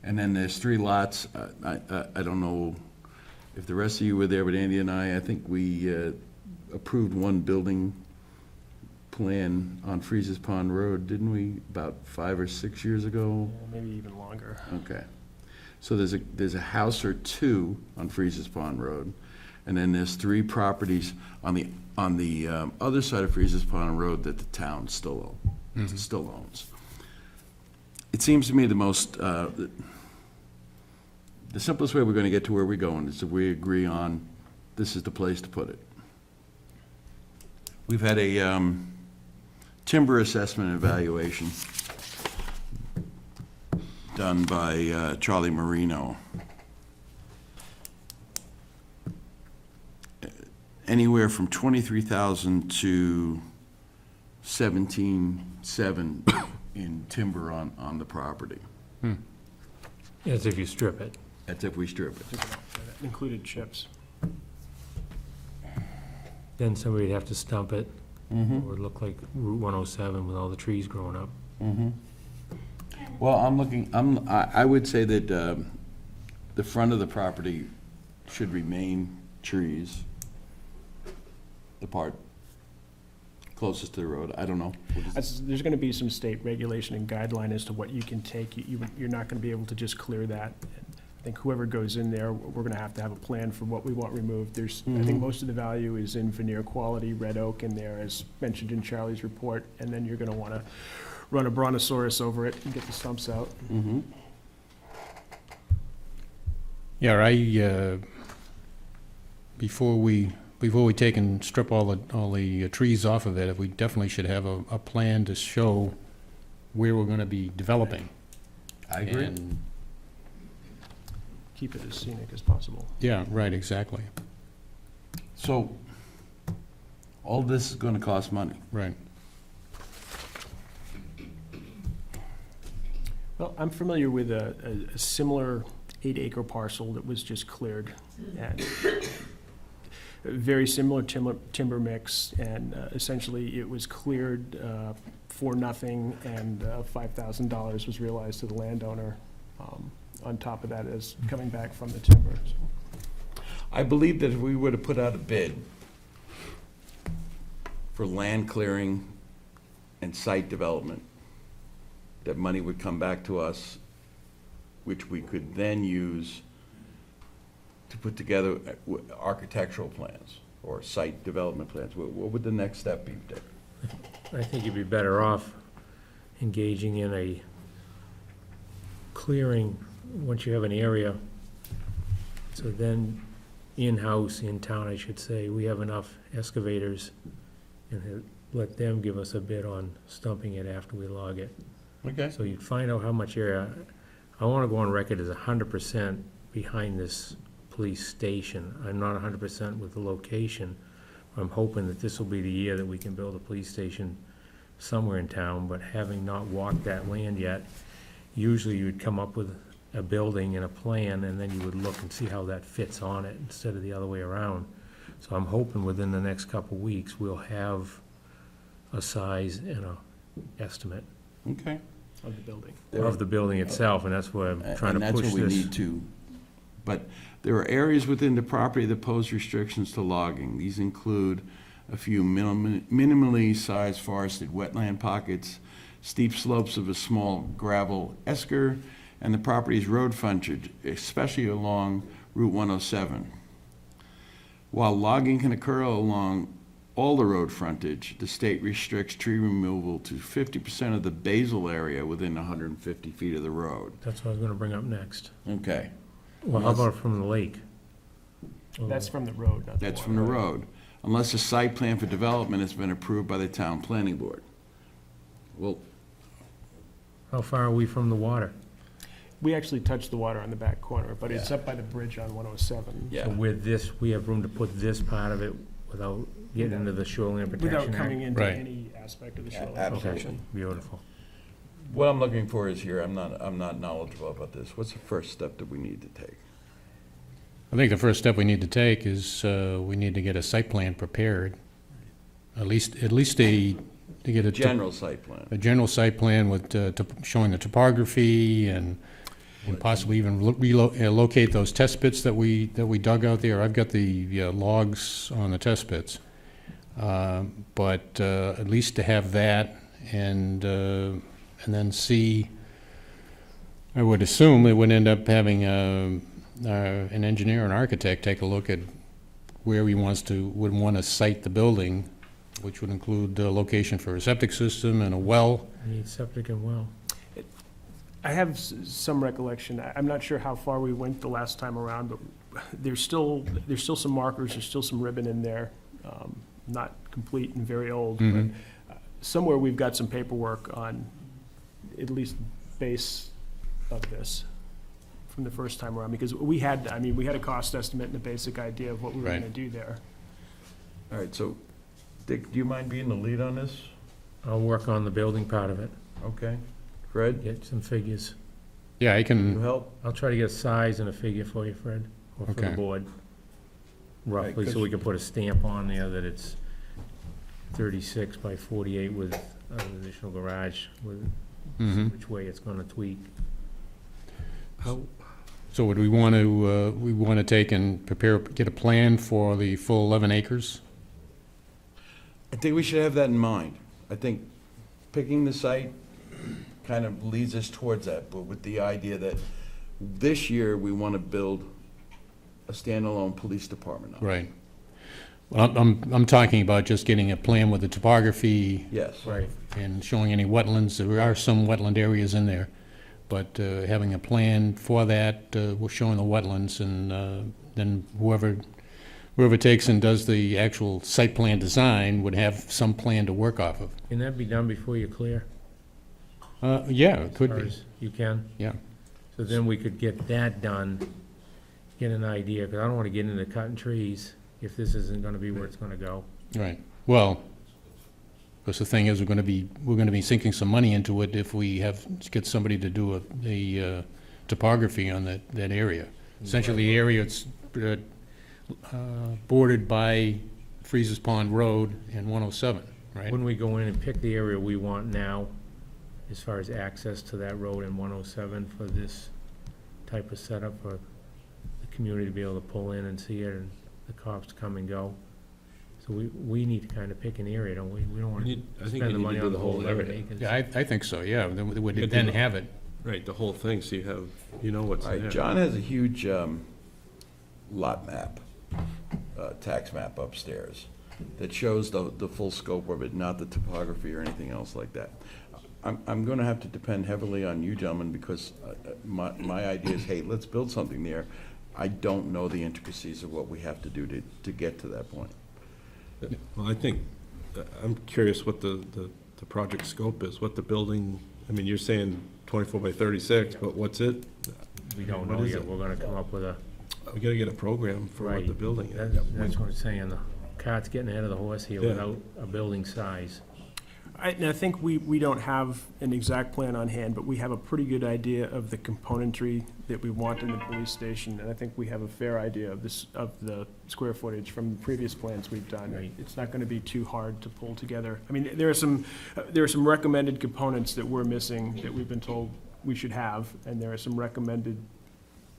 And then there's 3 lots. I don't know if the rest of you were there, but Andy and I think we approved one building plan on Freeze's Pond Road, didn't we, about 5 or 6 years ago? Yeah, maybe even longer. Okay. So there's a house or 2 on Freeze's Pond Road, And then there's 3 properties on the other side of Freeze's Pond Road that the town still owns. It seems to me the simplest way we're going to get to where we're going is if we agree on this is the place to put it. We've had a timber assessment and evaluation done by Charlie Marino. Anywhere from 23,000 to 17,700 in timber on the property. As if you strip it. That's if we strip it. That included chips. Then somebody'd have to stump it, or it'd look like Route 107 with all the trees growing up. Well, I would say that the front of the property should remain trees. The part closest to the road, I don't know. There's going to be some state regulation and guideline as to what you can take. You're not going to be able to just clear that. I think whoever goes in there, we're going to have a plan for what we want removed. I think most of the value is in veneer quality, red oak in there, as mentioned in Charlie's report, and then you're going to want to run a brontosaurus over it and get the stumps out. Yeah, before we take and strip all the trees off of it, we definitely should have a plan to show where we're gonna be developing. I agree. And, Keep it as scenic as possible. yeah, right, exactly, So, all this is gonna cost money. right. Well, I'm familiar with a similar 8-acre parcel that was just cleared. And very similar timber mix, and essentially it was cleared for nothing, and $5,000 was realized to the landowner on top of that as coming back from the timber. I believe that if we were to put out a bid for land clearing and site development, that money would come back to us, which we could then use to put together architectural plans or site development plans. What would the next step be, Dick? I think you'd be better off engaging in a clearing, once you have an area. So then, in-house, in town, I should say, we have enough excavators, and let them give us a bid on stumping it after we log it. Okay. So you'd find out how much area. I want to go on record as 100% behind this police station. I'm not 100% with the location. I'm hoping that this will be the year that we can build a police station somewhere in town, but having not walked that land yet, usually you would come up with a building and a plan, and then you would look and see how that fits on it instead of the other way around. So I'm hoping within the next couple of weeks, we'll have a size and a estimate Okay. Of the building. of the building itself, and that's why I'm trying to push And that's what we this. need to, but there are areas within the property that pose restrictions to logging. These include a few minimally sized forested wetland pockets, steep slopes of a small gravel esker, and the property's road frontage, especially along Route 107. While logging can occur along all the road frontage, the state restricts tree removal to 50% of the basal area within 150 feet of the road. That's what I was gonna bring up next. Okay, Well, how about from the lake? That's from the road, not the that's from the water. road, unless a site plan for development has been approved by the town planning board. Well, How far are we from the water? We actually touched the water on the back corner, but it's Yeah. up by the bridge on 107. yeah. So with this, we have room to put this part of it without getting into the shoreline protection Without act? coming into Right. any aspect of the shoreline Absolutely. protection. Okay, beautiful. What I'm looking for is here, I'm not knowledgeable about this. What's the first step that we need to take? I think the first step we need to take is, we need to get a site plan prepared. At least to get General site plan. a general site plan with, showing the topography and possibly even locate those test pits that we dug out there. I've got the logs on the test pits. But at least to have that and then see, I would assume it would end up having an engineer, an architect, take a look at where he would want to site the building, which would include the location for a septic system and a well. We need septic and well. I have some recollection. I'm not sure how far we went the last time around, but there's still some markers, there's still some ribbon in there. Not complete and very old, but somewhere we've got some paperwork on at least base of this from the first time around, because we had a cost estimate and a basic idea of what we were Right. gonna do there. All right, so, Dick, do you mind being the lead on this? I'll work on the building part of it, Okay. Fred, get some figures. Yeah, I you can, help? I'll try to get a size and a figure for you, Fred, or for the Okay. board. Right, Roughly, so 'cause- we can put a stamp on there that it's 36 by 48 with an additional garage, with which way it's gonna tweak. How, so would we want to take and get a plan for the full 11 acres? I think we should have that in mind. I think picking the site kind of leads us towards that, but with the idea that this year, we want to build a standalone police department on it. Right. Well, I'm talking about just getting a plan with the topography Yes. Right. and showing any wetlands. There are some wetland areas in there, but having a plan for that, we're showing the wetlands, and then whoever takes and does the actual site plan design would have some plan to work off of. Can that be done before you clear? Yeah, it could Or be, is- You can? yeah. So then we could get that done, get an idea, because I don't want to get into cutting trees if this isn't going to be where it's going to go. Right. Well, because the thing is, we're going to be sinking some money into it if we get somebody to do a topography on that area. Essentially, the area it's bordered by Freezes Pond Road and 107, right? When we go in and pick the area we want now, as far as access to that road in 107 for this type of setup for the community to be able to pull in and see it and the cops come and go. So we need to kind of pick an area, don't we? We don't want I to think spend you the need to money do on the the whole whole 11 area. acres. Yeah, I think so, yeah. Then we You would could then do the- have it. right, the whole thing, so you know what's All right, there. John has a huge lot map, tax map upstairs that shows the full scope of it, not the topography or anything else like that. I'm going to have to depend heavily on you gentlemen, because my idea is, hey, let's build something there. I don't know the intricacies of what we have to do to get to that point. Well, I think, I'm curious what the project scope is, what the building, I mean, you're saying 24 by 36, but what's it? We don't What know is yet. it? We're going to come up with a, We gotta get a program for what right. the building is. That's what I'm saying. The cart's getting ahead of the horse here Yeah. without a building size. And I think we don't have an exact plan on hand, but we have a pretty good idea of the componentry that we want in the police station, and I think we have a fair idea of the square footage from the previous plans we've done. Right. It's not gonna be too hard to pull together. I mean, there are some recommended components that we're missing that we've been told we should have, and there are some recommended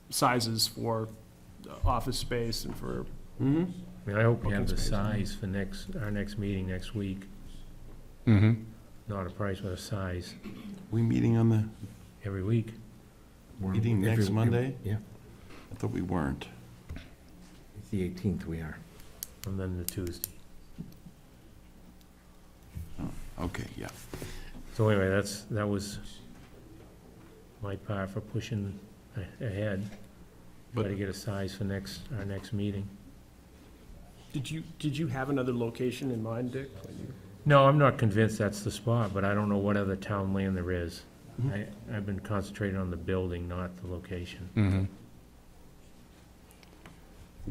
sizes for office space and for, I mean, I hope we have the Open space. size for our next meeting next week. Mm-hmm. Not a price, but a size We meeting on the every week. meeting next Monday? Yeah, I thought we weren't. it's the 18th we are. And then the Tuesday. Okay, yeah. So anyway, that was my part for pushing ahead. Try to get a size for our next meeting. did you have another location in mind, Dick? No, I'm not convinced that's the spot, but I don't know what other town land there is. I've been concentrating on the building, not the location. Mm-hmm.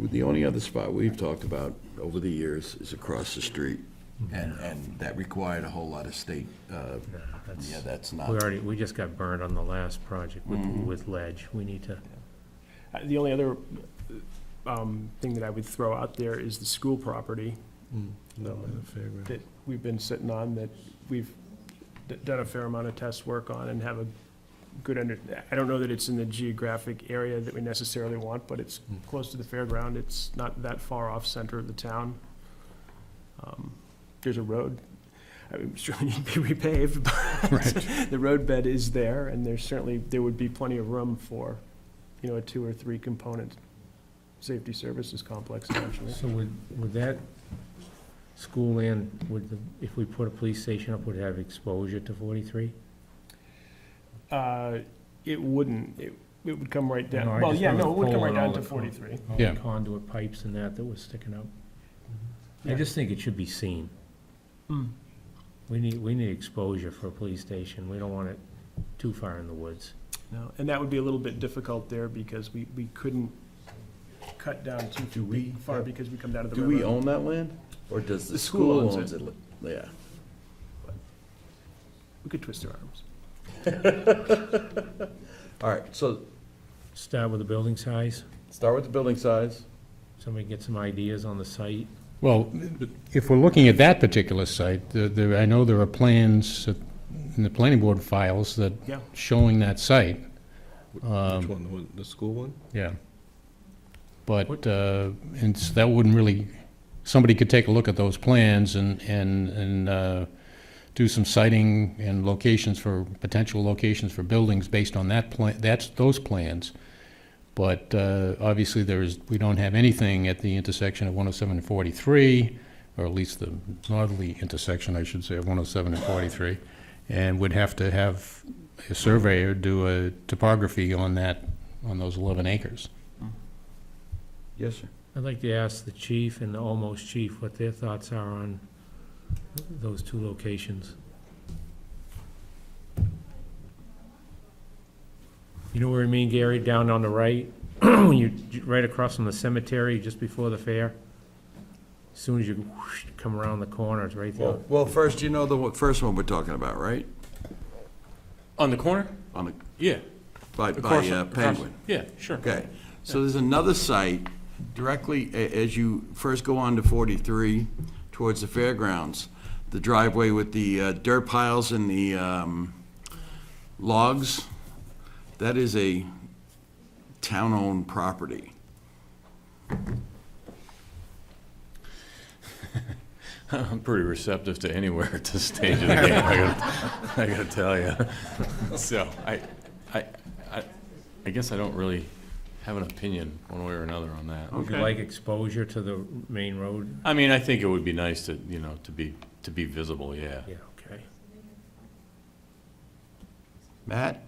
The only other spot we've talked about over the years is across the street, and that required a whole lot of state, No, yeah, that's not. we just got burned on the last project with ledge. We need to, The only other thing that I would throw out there is the school property Not my favorite. that we've been sitting on, that we've done a fair amount of test work on and have a good I don't know that it's in the geographic area that we necessarily want, but it's close to the fairground. It's not that far off center of the town. There's a road. I mean, certainly need to be repaved, but the roadbed is there, and there would be plenty of room for, a 2 or 3 component safety services complex eventually. So would that school land, if we put a police station up, would it have exposure to 43? It wouldn't, it would come right No, I down, well, just yeah, remember no, it would come pole right and down all to the 43. All the Yeah. conduit pipes and that was sticking out. I Yeah. just think it should be seen. Mm. We need exposure for a police station. We don't want it too far in the woods. No, and that would be a little bit difficult there because we couldn't cut down too far because we come down to the Do river. we own that land? Or does the The school school owns owns it. it? Yeah. We could twist our arms. All right, so Start with the building size. start with the building size. Somebody get some ideas on the site. Well, if we're looking at that particular site, I know there are plans in the planning board files that Yeah. showing that site. Which one, the school one? Yeah. But, and that wouldn't really, somebody could take a look at those plans and do some siting and locations for, potential locations for buildings based on that plan, those plans. But obviously we don't have anything at the intersection of 107 and 43, or at least the northerly intersection, I should say, of 107 and 43. And would have to have a surveyor do a topography on those 11 acres. Yes, sir. I'd like to ask the chief and the almost chief what their thoughts are on those two locations. You know where I mean, Gary, down on the right? Right across from the cemetery, just before the fair? As soon as you whoosh, come around the corner, it's right there. Well, first, you know the first one we're talking about, right? On the corner? On the, Yeah. by Across- Penguin. Yeah, sure. Okay, so there's another site directly as you first go on to 43 towards the fairgrounds. The driveway with the dirt piles and the logs, that is a town-owned property. I'm pretty receptive to anywhere at this stage of the game, I gotta tell you. So, I guess I don't really have an opinion one way or another on that. Would you Okay. like exposure to the main road? I mean, I think it would be nice to, to be visible, yeah. Yeah, okay. Matt?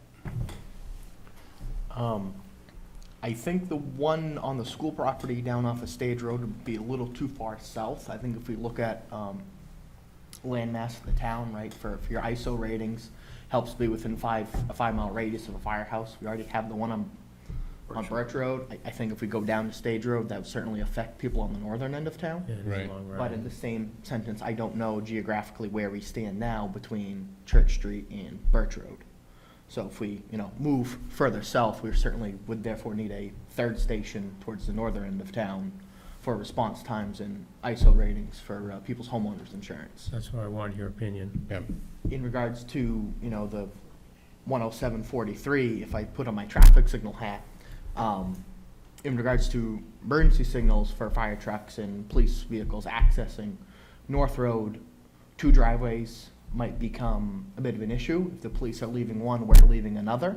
I think the one on the school property down off of Stage Road would be a little too far south. I think if we look at landmass of the town, right, for your ISO ratings, helps be within a 5-mile radius of a firehouse. We already have the one on Birch Road. I think if we go down to Stage Road, that would certainly affect people on the northern end of town. Yeah, it is a Right. long But ride. in the same sentence, I don't know geographically where we stand now between Church Street and Birch Road. So if we, move further south, we certainly would therefore need a third station towards the northern end of town for response times and ISO ratings for people's homeowners insurance. That's why I wanted your opinion. Yeah. In regards to, the 10743, if I put on my traffic signal hat, in regards to emergency signals for fire trucks and police vehicles accessing North Road, 2 driveways might become a bit of an issue. If the police are leaving one, we're leaving another.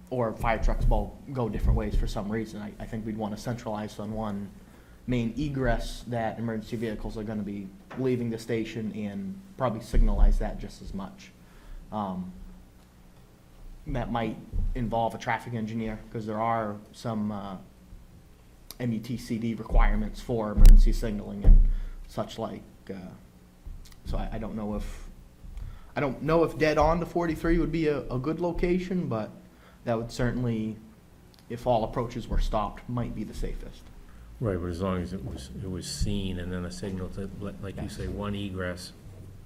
Or fire trucks both go different ways for some reason. I think we'd want to centralize on one main egress that emergency vehicles are going to be leaving the station and probably signalize that just as much. That might involve a traffic engineer because there are some MUTCD requirements for emergency signaling and such like. So I don't know if dead on to 43 would be a good location, but that would certainly, if all approaches were stopped, might be the safest. Right, but as long as it was seen and then a signal to, like you say, one egress.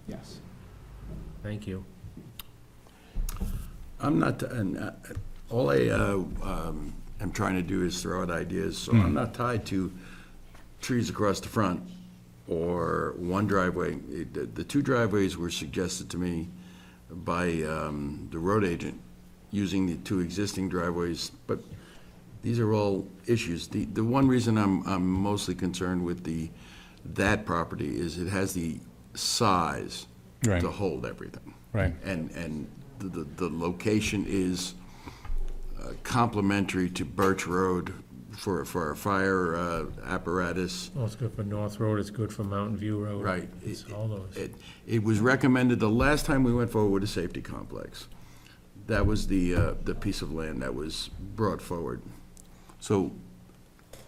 Yes. Thank you. I'm not, all I am trying to do is throw out ideas, so I'm not tied to trees across the front or one driveway. The 2 driveways were suggested to me by the road agent, using the 2 existing driveways, but these are all issues. The one reason I'm mostly concerned with that property is it has the size Right. to hold everything. Right. And the location is complementary to Birch Road, for our fire apparatus. Well, it's good for North Road, it's good for Mountain View Road. Right. It's all those. It was recommended the last time we went forward with a safety complex. That was the piece of land that was brought forward. So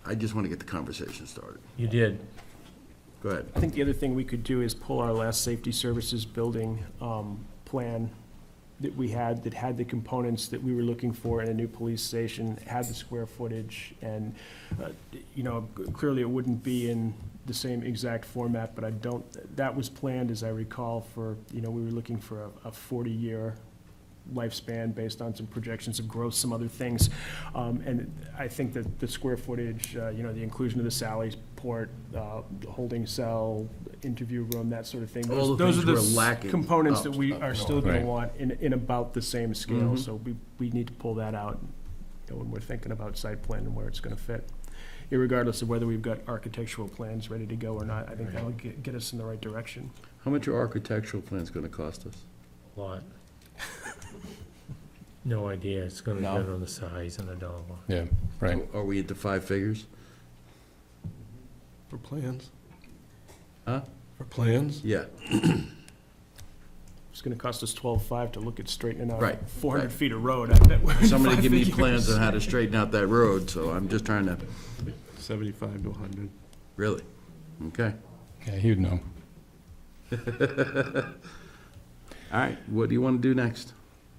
I just want to get the conversation started. You did. Go ahead. I think the other thing we could do is pull our last safety services building plan that we had, that had the components that we were looking for in a new police station, had the square footage, and, you know, clearly it wouldn't be in the same exact format, but that was planned, as I recall, for, you know, we were looking for a 40-year lifespan based on some projections of growth, some other things. And I think that the square footage, you know, the inclusion of the Sally's port, the holding cell, interview room, that sort of thing. All the Those things are we're the lacking components that we up are north. still going Right. to want in about the same scale. Mhm. So we need to pull that out, you know, when we're thinking about site plan and where it's going to fit. Irregardless of whether we've got architectural plans ready to go or not, I think that'll get us in the right direction. How much are architectural plans going to cost us? A lot. No idea, it's gonna No. depend on the size and the dollar. Yeah, right. Are we at the 5 figures? For plans? Huh? For plans? Yeah. It's going to cost us $12,500 to look at straightening out Right, 400 right. feet of road. I bet we're Somebody 5 give me figures. plans on how to straighten out that road, so I'm just trying to, 75 to 100. really? Okay. Yeah, he'd know. All right, what do you want to do next?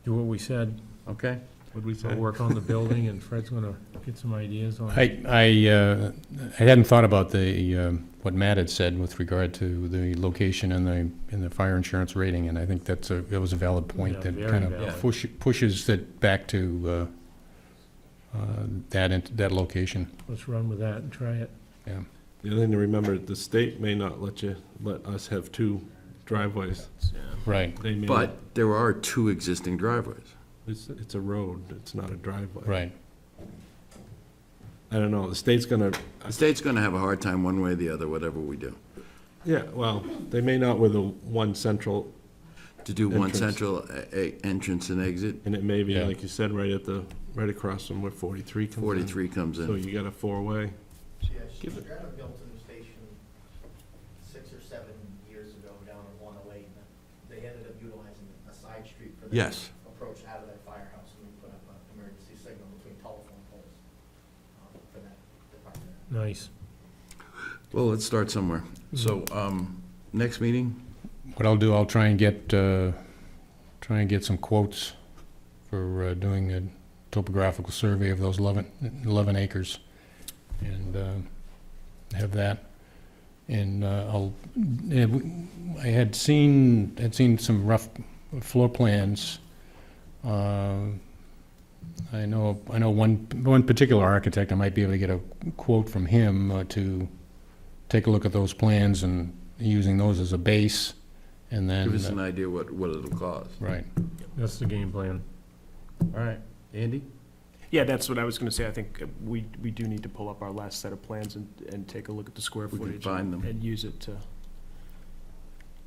Do what we said, Okay? What'd we so say? work on the building, and Fred's gonna get some ideas on. I hadn't thought about the, what Matt had said with regard to the location and the fire insurance rating, and I think that was a valid point Yeah, that very kind valid. of pushes it back to that location. Let's run with that and try it. Yeah. The other thing to remember, the state may not let us have 2 driveways. Right, They may. But there are 2 existing driveways. It's a road, it's not a driveway. right. I don't know, the state's gonna, The state's going to have a hard time one way or the other, whatever we do. yeah, well, they may not with a one central, To do one Entrance. central entrance and exit, and it may be, Yeah. like you said, right across from where 43 comes in. 43 comes So in. you got a 4-way. Yeah, Give it- Strata built a new station 6 or 7 years ago down on 108, and they ended up utilizing a side street for the Yes. approach out of that firehouse, and we put up an emergency signal between telephone poles for that department. Nice. Well, let's start somewhere. So, next meeting? What I'll do, I'll try and get some quotes for doing a topographical survey of those 11 acres, and have that. And I had seen some rough floor plans. I know one particular architect, I might be able to get a quote from him to take a look at those plans, and using those as a base, and then. Give us an idea what it'll cost. Right. That's the game plan. All right. Andy? Yeah, that's what I was going to say. I think we do need to pull up our last set of plans and take a look at the square We can footage find them. and use it to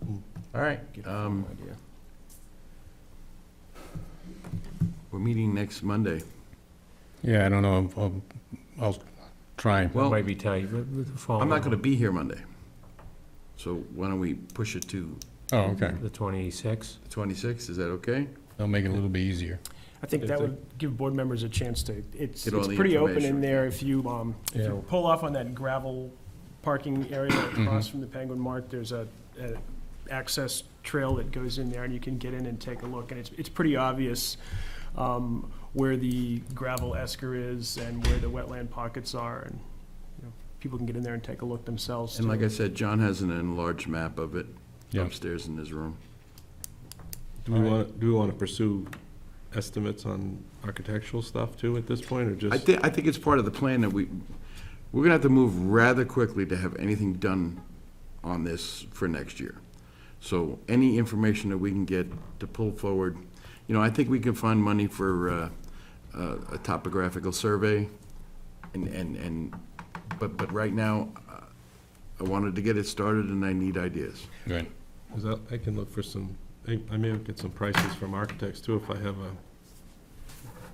All right. get a full idea. We're meeting next Monday. Yeah, I don't know, I'll try. Well, Might be tight, but with the fall. I'm not going to be here Monday. So why don't we push it to Oh, okay. The 26th. the 26th? Is that okay? That'll make it a little bit easier. I think that would give board members a chance to, it's Get all the pretty open information. in there. If you Yeah. pull off on that gravel parking area across from the Penguin Mart, there's a access trail that goes in there, and you can get in and take a look. And it's pretty obvious where the gravel esker is and where the wetland pockets are, and, you know, people can get in there and take a look themselves. And like too. I said, John has an enlarged map of it Yeah. upstairs in his room. Do we want to pursue estimates on architectural stuff too at this point, or just? I think it's part of the plan that we're gonna have to move rather quickly to have anything done on this for next year. So any information that we can get to pull forward, you know, I think we can find money for a topographical survey, but right now, I wanted to get it started and I need ideas. Good. 'Cause I can look for some, I may get some prices from architects too if I have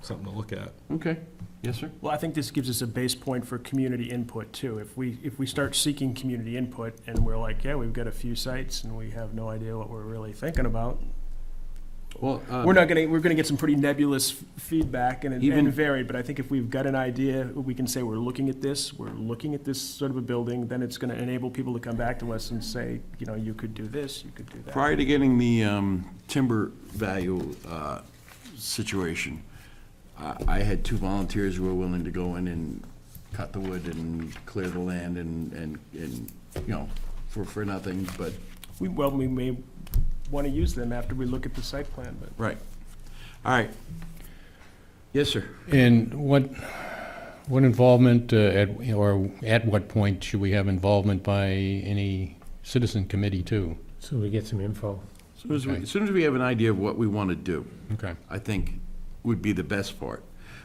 something to look at. Okay. Yes, sir? Well, I think this gives us a base point for community input too. If we start seeking community input and we're like, yeah, we've got a few sites and we have no idea what we're really thinking about, Well, we're gonna get some pretty nebulous feedback and varied, but I think if we've got an idea, we can say we're looking at this sort of a building, then it's gonna enable people to come back to us and say, you know, you could do this, you could do that. prior to getting the timber value situation, I had 2 volunteers who were willing to go in and cut the wood and clear the land and you know, for nothing, but. We may wanna use them after we look at the site plan, but. Right. All right. Yes, sir. And what involvement, at what point should we have involvement by any citizen committee too? So we get some info. As soon as we have an idea of what we want to do, Okay. I think would be the best part.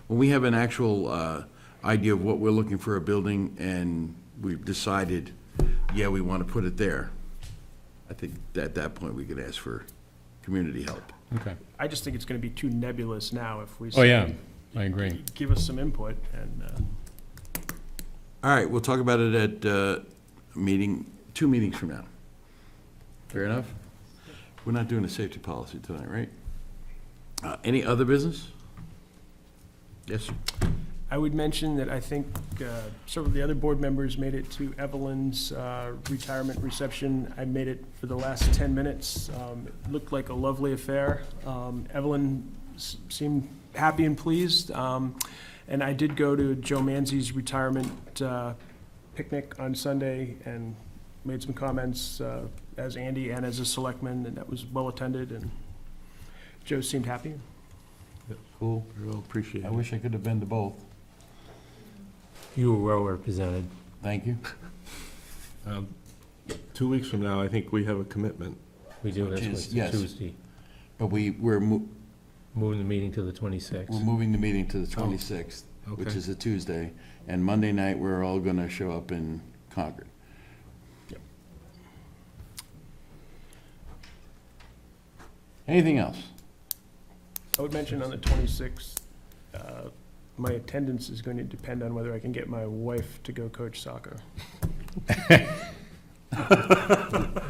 When we have an actual idea of what we're looking for a building and we've decided, yeah, we want to put it there, I think at that point we could ask for community help. Okay. I just think it's gonna be too nebulous now if we Oh, say, yeah, I agree. give us some input and, All right, we'll talk about it at 2 meetings from now. Fair enough? We're not doing a safety policy tonight, right? Any other business? Yes, sir. I would mention that I think several of the other board members made it to Evelyn's retirement reception. I made it for the last 10 minutes. It looked like a lovely affair. Evelyn seemed happy and pleased. And I did go to Joe Manzi's retirement picnic on Sunday and made some comments as Andy and as a selectman, and that was well-attended, and Joe seemed happy. Cool. Very well appreciated. I wish I could have been to both. You were well represented. Thank you. 2 weeks from now, I think we have a commitment. We do Which this is- yes. Tuesday. But we're Moving the meeting to the 26th. moving the meeting to the 26th, which Okay. is a Tuesday, and Monday night, we're all going to show up in Concord. Anything else? I would mention on the 26th, my attendance is going to depend on whether I can get my wife to go coach soccer.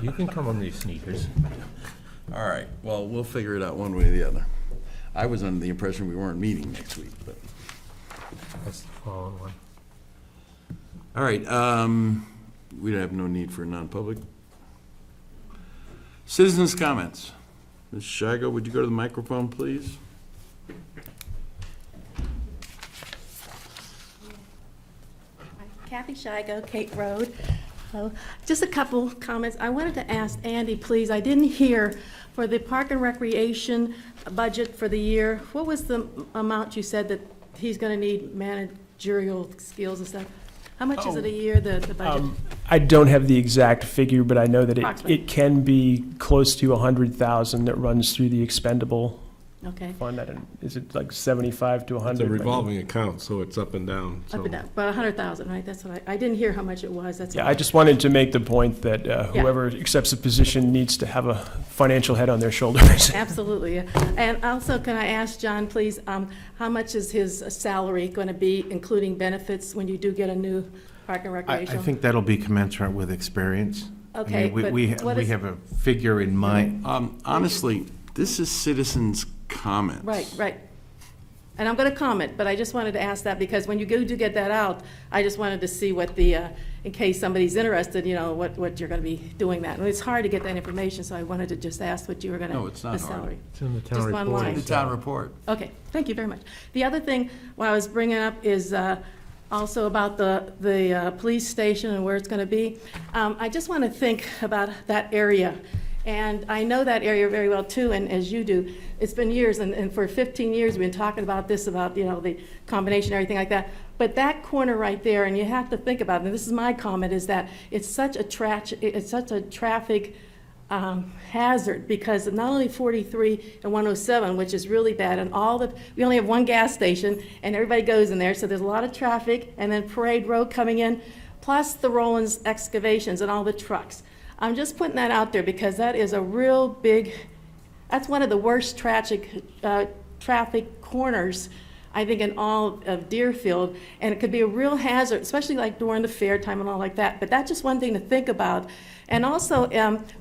You can come on these sneakers. All right, well, we'll figure it out one way or the other. I was under the impression we weren't meeting next week, but, That's the following one. all right, we have no need for a non-public. Citizens' comments. Ms. Shigo, would you go to the microphone, please? Kathy Shigo, Cape Road. Just a couple comments. I wanted to ask Andy, please, I didn't hear, for the Park and Recreation budget for the year, what was the amount you said that he's going to need managerial skills and stuff? How much is it a year, the budget? I don't have the exact figure, but I know that Approximately. it can be close to 100,000 that runs through the expendable Okay, fund. Is it like 75 to 100? It's a revolving account, so it's up and down. up and down, about 100,000, right? That's what I didn't hear how much it was, that's all. Yeah, I just wanted to make the point that whoever accepts a position needs to have a financial head on their shoulders. Absolutely. Yeah. And also, can I ask John, please, how much is his salary going to be, including benefits, when you do get a new Park and I Recreation? think that'll be commensurate with experience. I Okay, mean, but we what we is- have a figure in mind. Honestly, this is citizens' comments. Right. And I'm going to comment, but I just wanted to ask that, because when you do get that out, I just wanted to see what the, in case somebody's interested, you know, what you're going to be doing that. And it's hard to get that information, so I wanted to just ask what you were going to. No, it's not the hard. salary. It's in the town Just report. one line. The town report. Okay, thank you very much. The other thing, what I was bringing up is also about the police station and where it's going to be. I just want to think about that area. And I know that area very well too, and as you do. It's been years, and for 15 years, we've been talking about this, about, you know, the combination, everything like that. But that corner right there, and you have to think about it, and this is my comment, is that it's such a traffic hazard, because not only 43 and 107, which is really bad, and we only have one gas station, and everybody goes in there, so there's a lot of traffic, and then Parade Road coming in, plus the Rollins excavations and all the trucks. I'm just putting that out there because that is a real big, that's one of the worst traffic corners I think, in all of Deerfield, and it could be a real hazard, especially like during the fair time and all like that. But that's just one thing to think about. And also,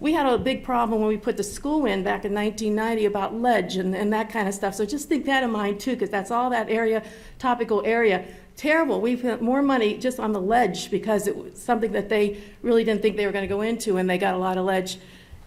we had a big problem when we put the school in back in 1990 about ledge and that kind of stuff. So just think that in mind too, because that's all that area, topical area. Terrible. We've spent more money just on the ledge because it was something that they really didn't think they were going to go into, and they got a lot of ledge.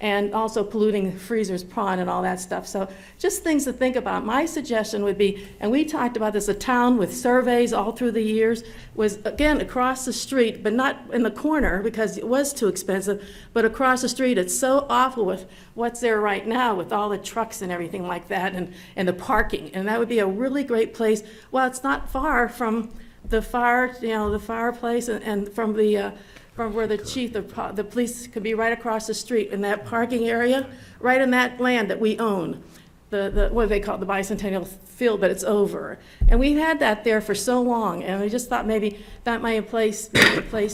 And also polluting Freezer's Pond and all that stuff. So just things to think about. My suggestion would be, and we talked about this, a town with surveys all through the years, was again across the street, but not in the corner because it was too expensive, but across the street. It's so awful with what's there right now with all the trucks and everything like that, and the parking. And that would be a really great place. Well, it's not far from the fireplace and from the from where the chief, the police could be right across the street in that parking area, right in that land that we own. What do they call it, the Bicentennial Field, but it's over. And we've had that there for so long, and we just thought maybe that might be a place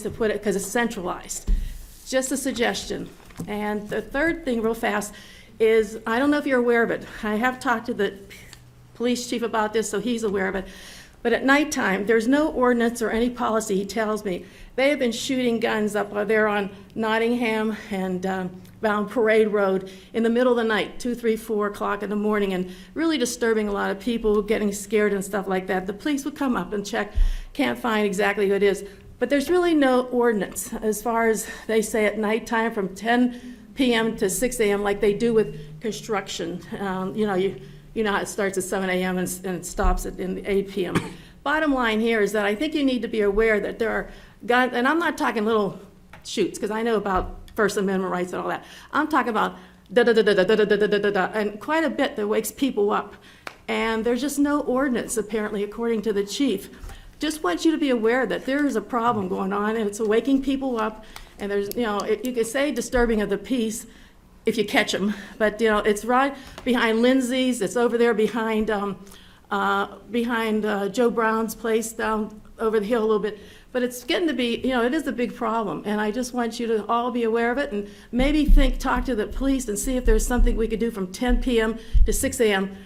to put it because it's centralized. Just a suggestion. And the third thing, real fast, is, I don't know if you're aware of it. I have talked to the police chief about this, so he's aware of it. But at nighttime, there's no ordinance or any policy, he tells me. They have been shooting guns up there on Nottingham and down Parade Road in the middle of the night, 2, 3, 4 o'clock in the morning, and really disturbing a lot of people, getting scared and stuff like that. The police would come up and check, can't find exactly who it is. But there's really no ordinance as far as they say at nighttime from 10 p.m. to 6 a.m. like they do with construction. You know how it starts at 7 a.m. and it stops at 8 p.m. Bottom line here is that I think you need to be aware that there are guns, and I'm not talking little shoots, because I know about First Amendment rights and all that. I'm talking about da-da-da-da-da-da-da-da-da-da, and quite a bit that wakes people up. And there's just no ordinance, apparently, according to the chief. Just want you to be aware that there is a problem going on, and it's waking people up, and there's, you could say disturbing of the peace, if you catch them. But, it's right behind Lindsay's. It's over there behind Joe Brown's place down over the hill a little bit. But it's getting to be, it is a big problem. And I just want you to all be aware of it and maybe talk to the police and see if there's something we could do from 10 p.m. to 6 a.m.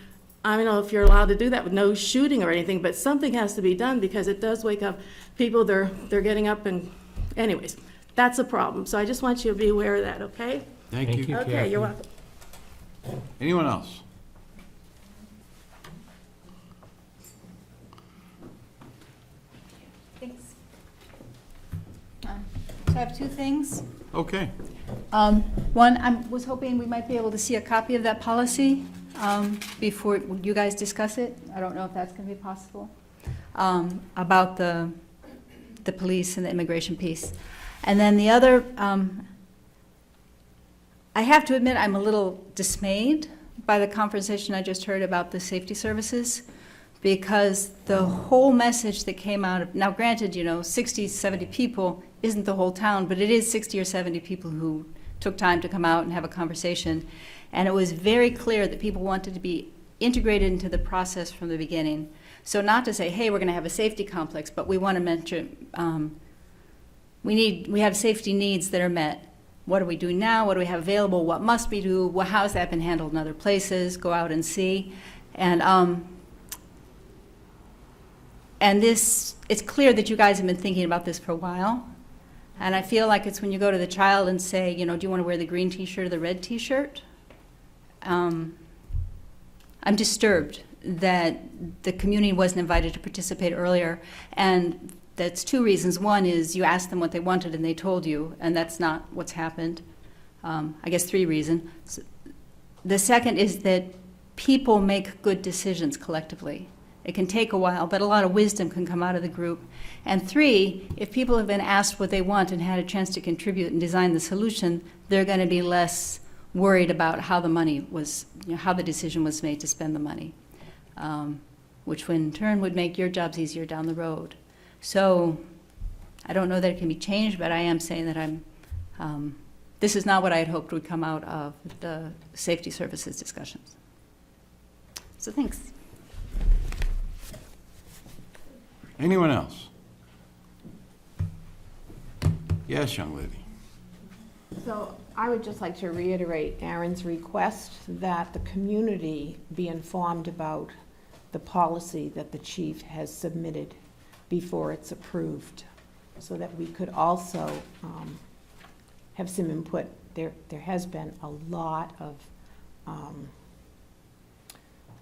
I don't know if you're allowed to do that with no shooting or anything, but something has to be done because it does wake up people. They're getting up and, anyways, that's a problem. So I just want you to be aware of that, okay? Thank you. Okay, you're welcome. Anyone else? Thanks. So I have two things. Okay. One, I was hoping we might be able to see a copy of that policy before you guys discuss it. I don't know if that's going to be possible, about the police and the immigration piece. And then the other, I have to admit I'm a little dismayed by the conversation I just heard about the safety services, because the whole message that came out of, now granted, 60, 70 people isn't the whole town, but it is 60 or 70 people who took time to come out and have a conversation. And it was very clear that people wanted to be integrated into the process from the beginning. So not to say, hey, we're going to have a safety complex, but we want to mention, we have safety needs that are met. What are we doing now? What do we have available? What must we do? Well, how has that been handled in other places? Go out and see. And this, it's clear that you guys have been thinking about this for a while. And I feel like it's when you go to the child and say, do you want to wear the green T-shirt or the red T-shirt? I'm disturbed that the community wasn't invited to participate earlier. And that's two reasons. One is you asked them what they wanted and they told you, and that's not what's happened. I guess three reasons. The second is that people make good decisions collectively. It can take a while, but a lot of wisdom can come out of the group. And three, if people have been asked what they want and had a chance to contribute and design the solution, they're going to be less worried about how the money was, how the decision was made to spend the money, which in turn would make your jobs easier down the road. So I don't know that it can be changed, but I am saying that this is not what I had hoped would come out of the safety services discussions. So thanks. Anyone else? Yes, young lady. So I would just like to reiterate Aaron's request that the community be informed about the policy that the chief has submitted before it's approved, so that we could also have some input. There has been a lot of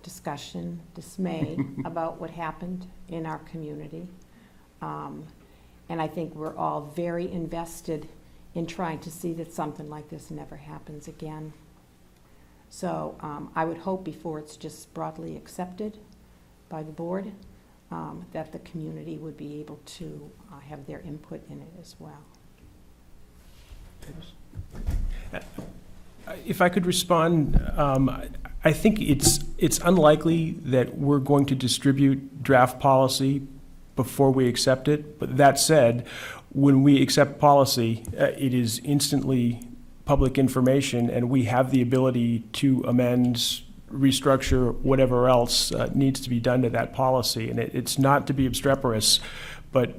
discussion, dismay about what happened in our community. And I think we're all very invested in trying to see that something like this never happens again. So I would hope before it's just broadly accepted by the board, that the community would be able to have their input in it as well. If I could respond, I think it's unlikely that we're going to distribute draft policy before we accept it. But that said, when we accept policy, it is instantly public information, and we have the ability to amend, restructure, whatever else needs to be done to that policy. And it's not to be obstreperous, but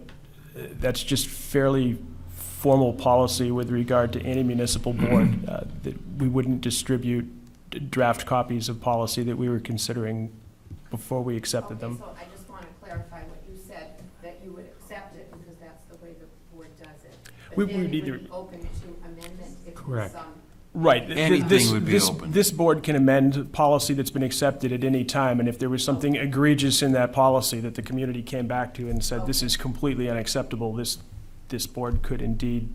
that's just fairly formal policy with regard to any municipal board, that we wouldn't distribute draft copies of policy that we were considering before we accepted them. So I just want to clarify what you said, that you would accept it because that's the way the board does it. We But then would it either- would be open to amendment if Correct. some. Right. Anything would be open. This board can amend policy that's been accepted at any time, and if there was something egregious in that policy that the community came back to and said, this is completely unacceptable, this board could indeed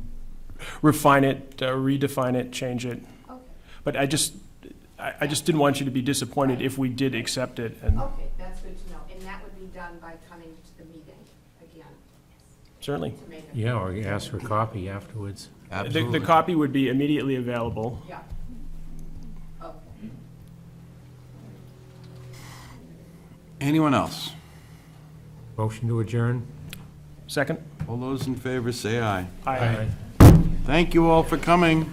refine it, redefine it, change it. Okay. But I just didn't want you to be disappointed if we did accept it. And Okay, that's good to know. And that would be done by coming to the meeting again certainly, to make it. Yeah, or you ask for a copy afterwards. the copy would be immediately available. Yeah. Okay. Anyone else? Motion to adjourn? Second? All those in favor say aye. Aye. Thank you all for coming.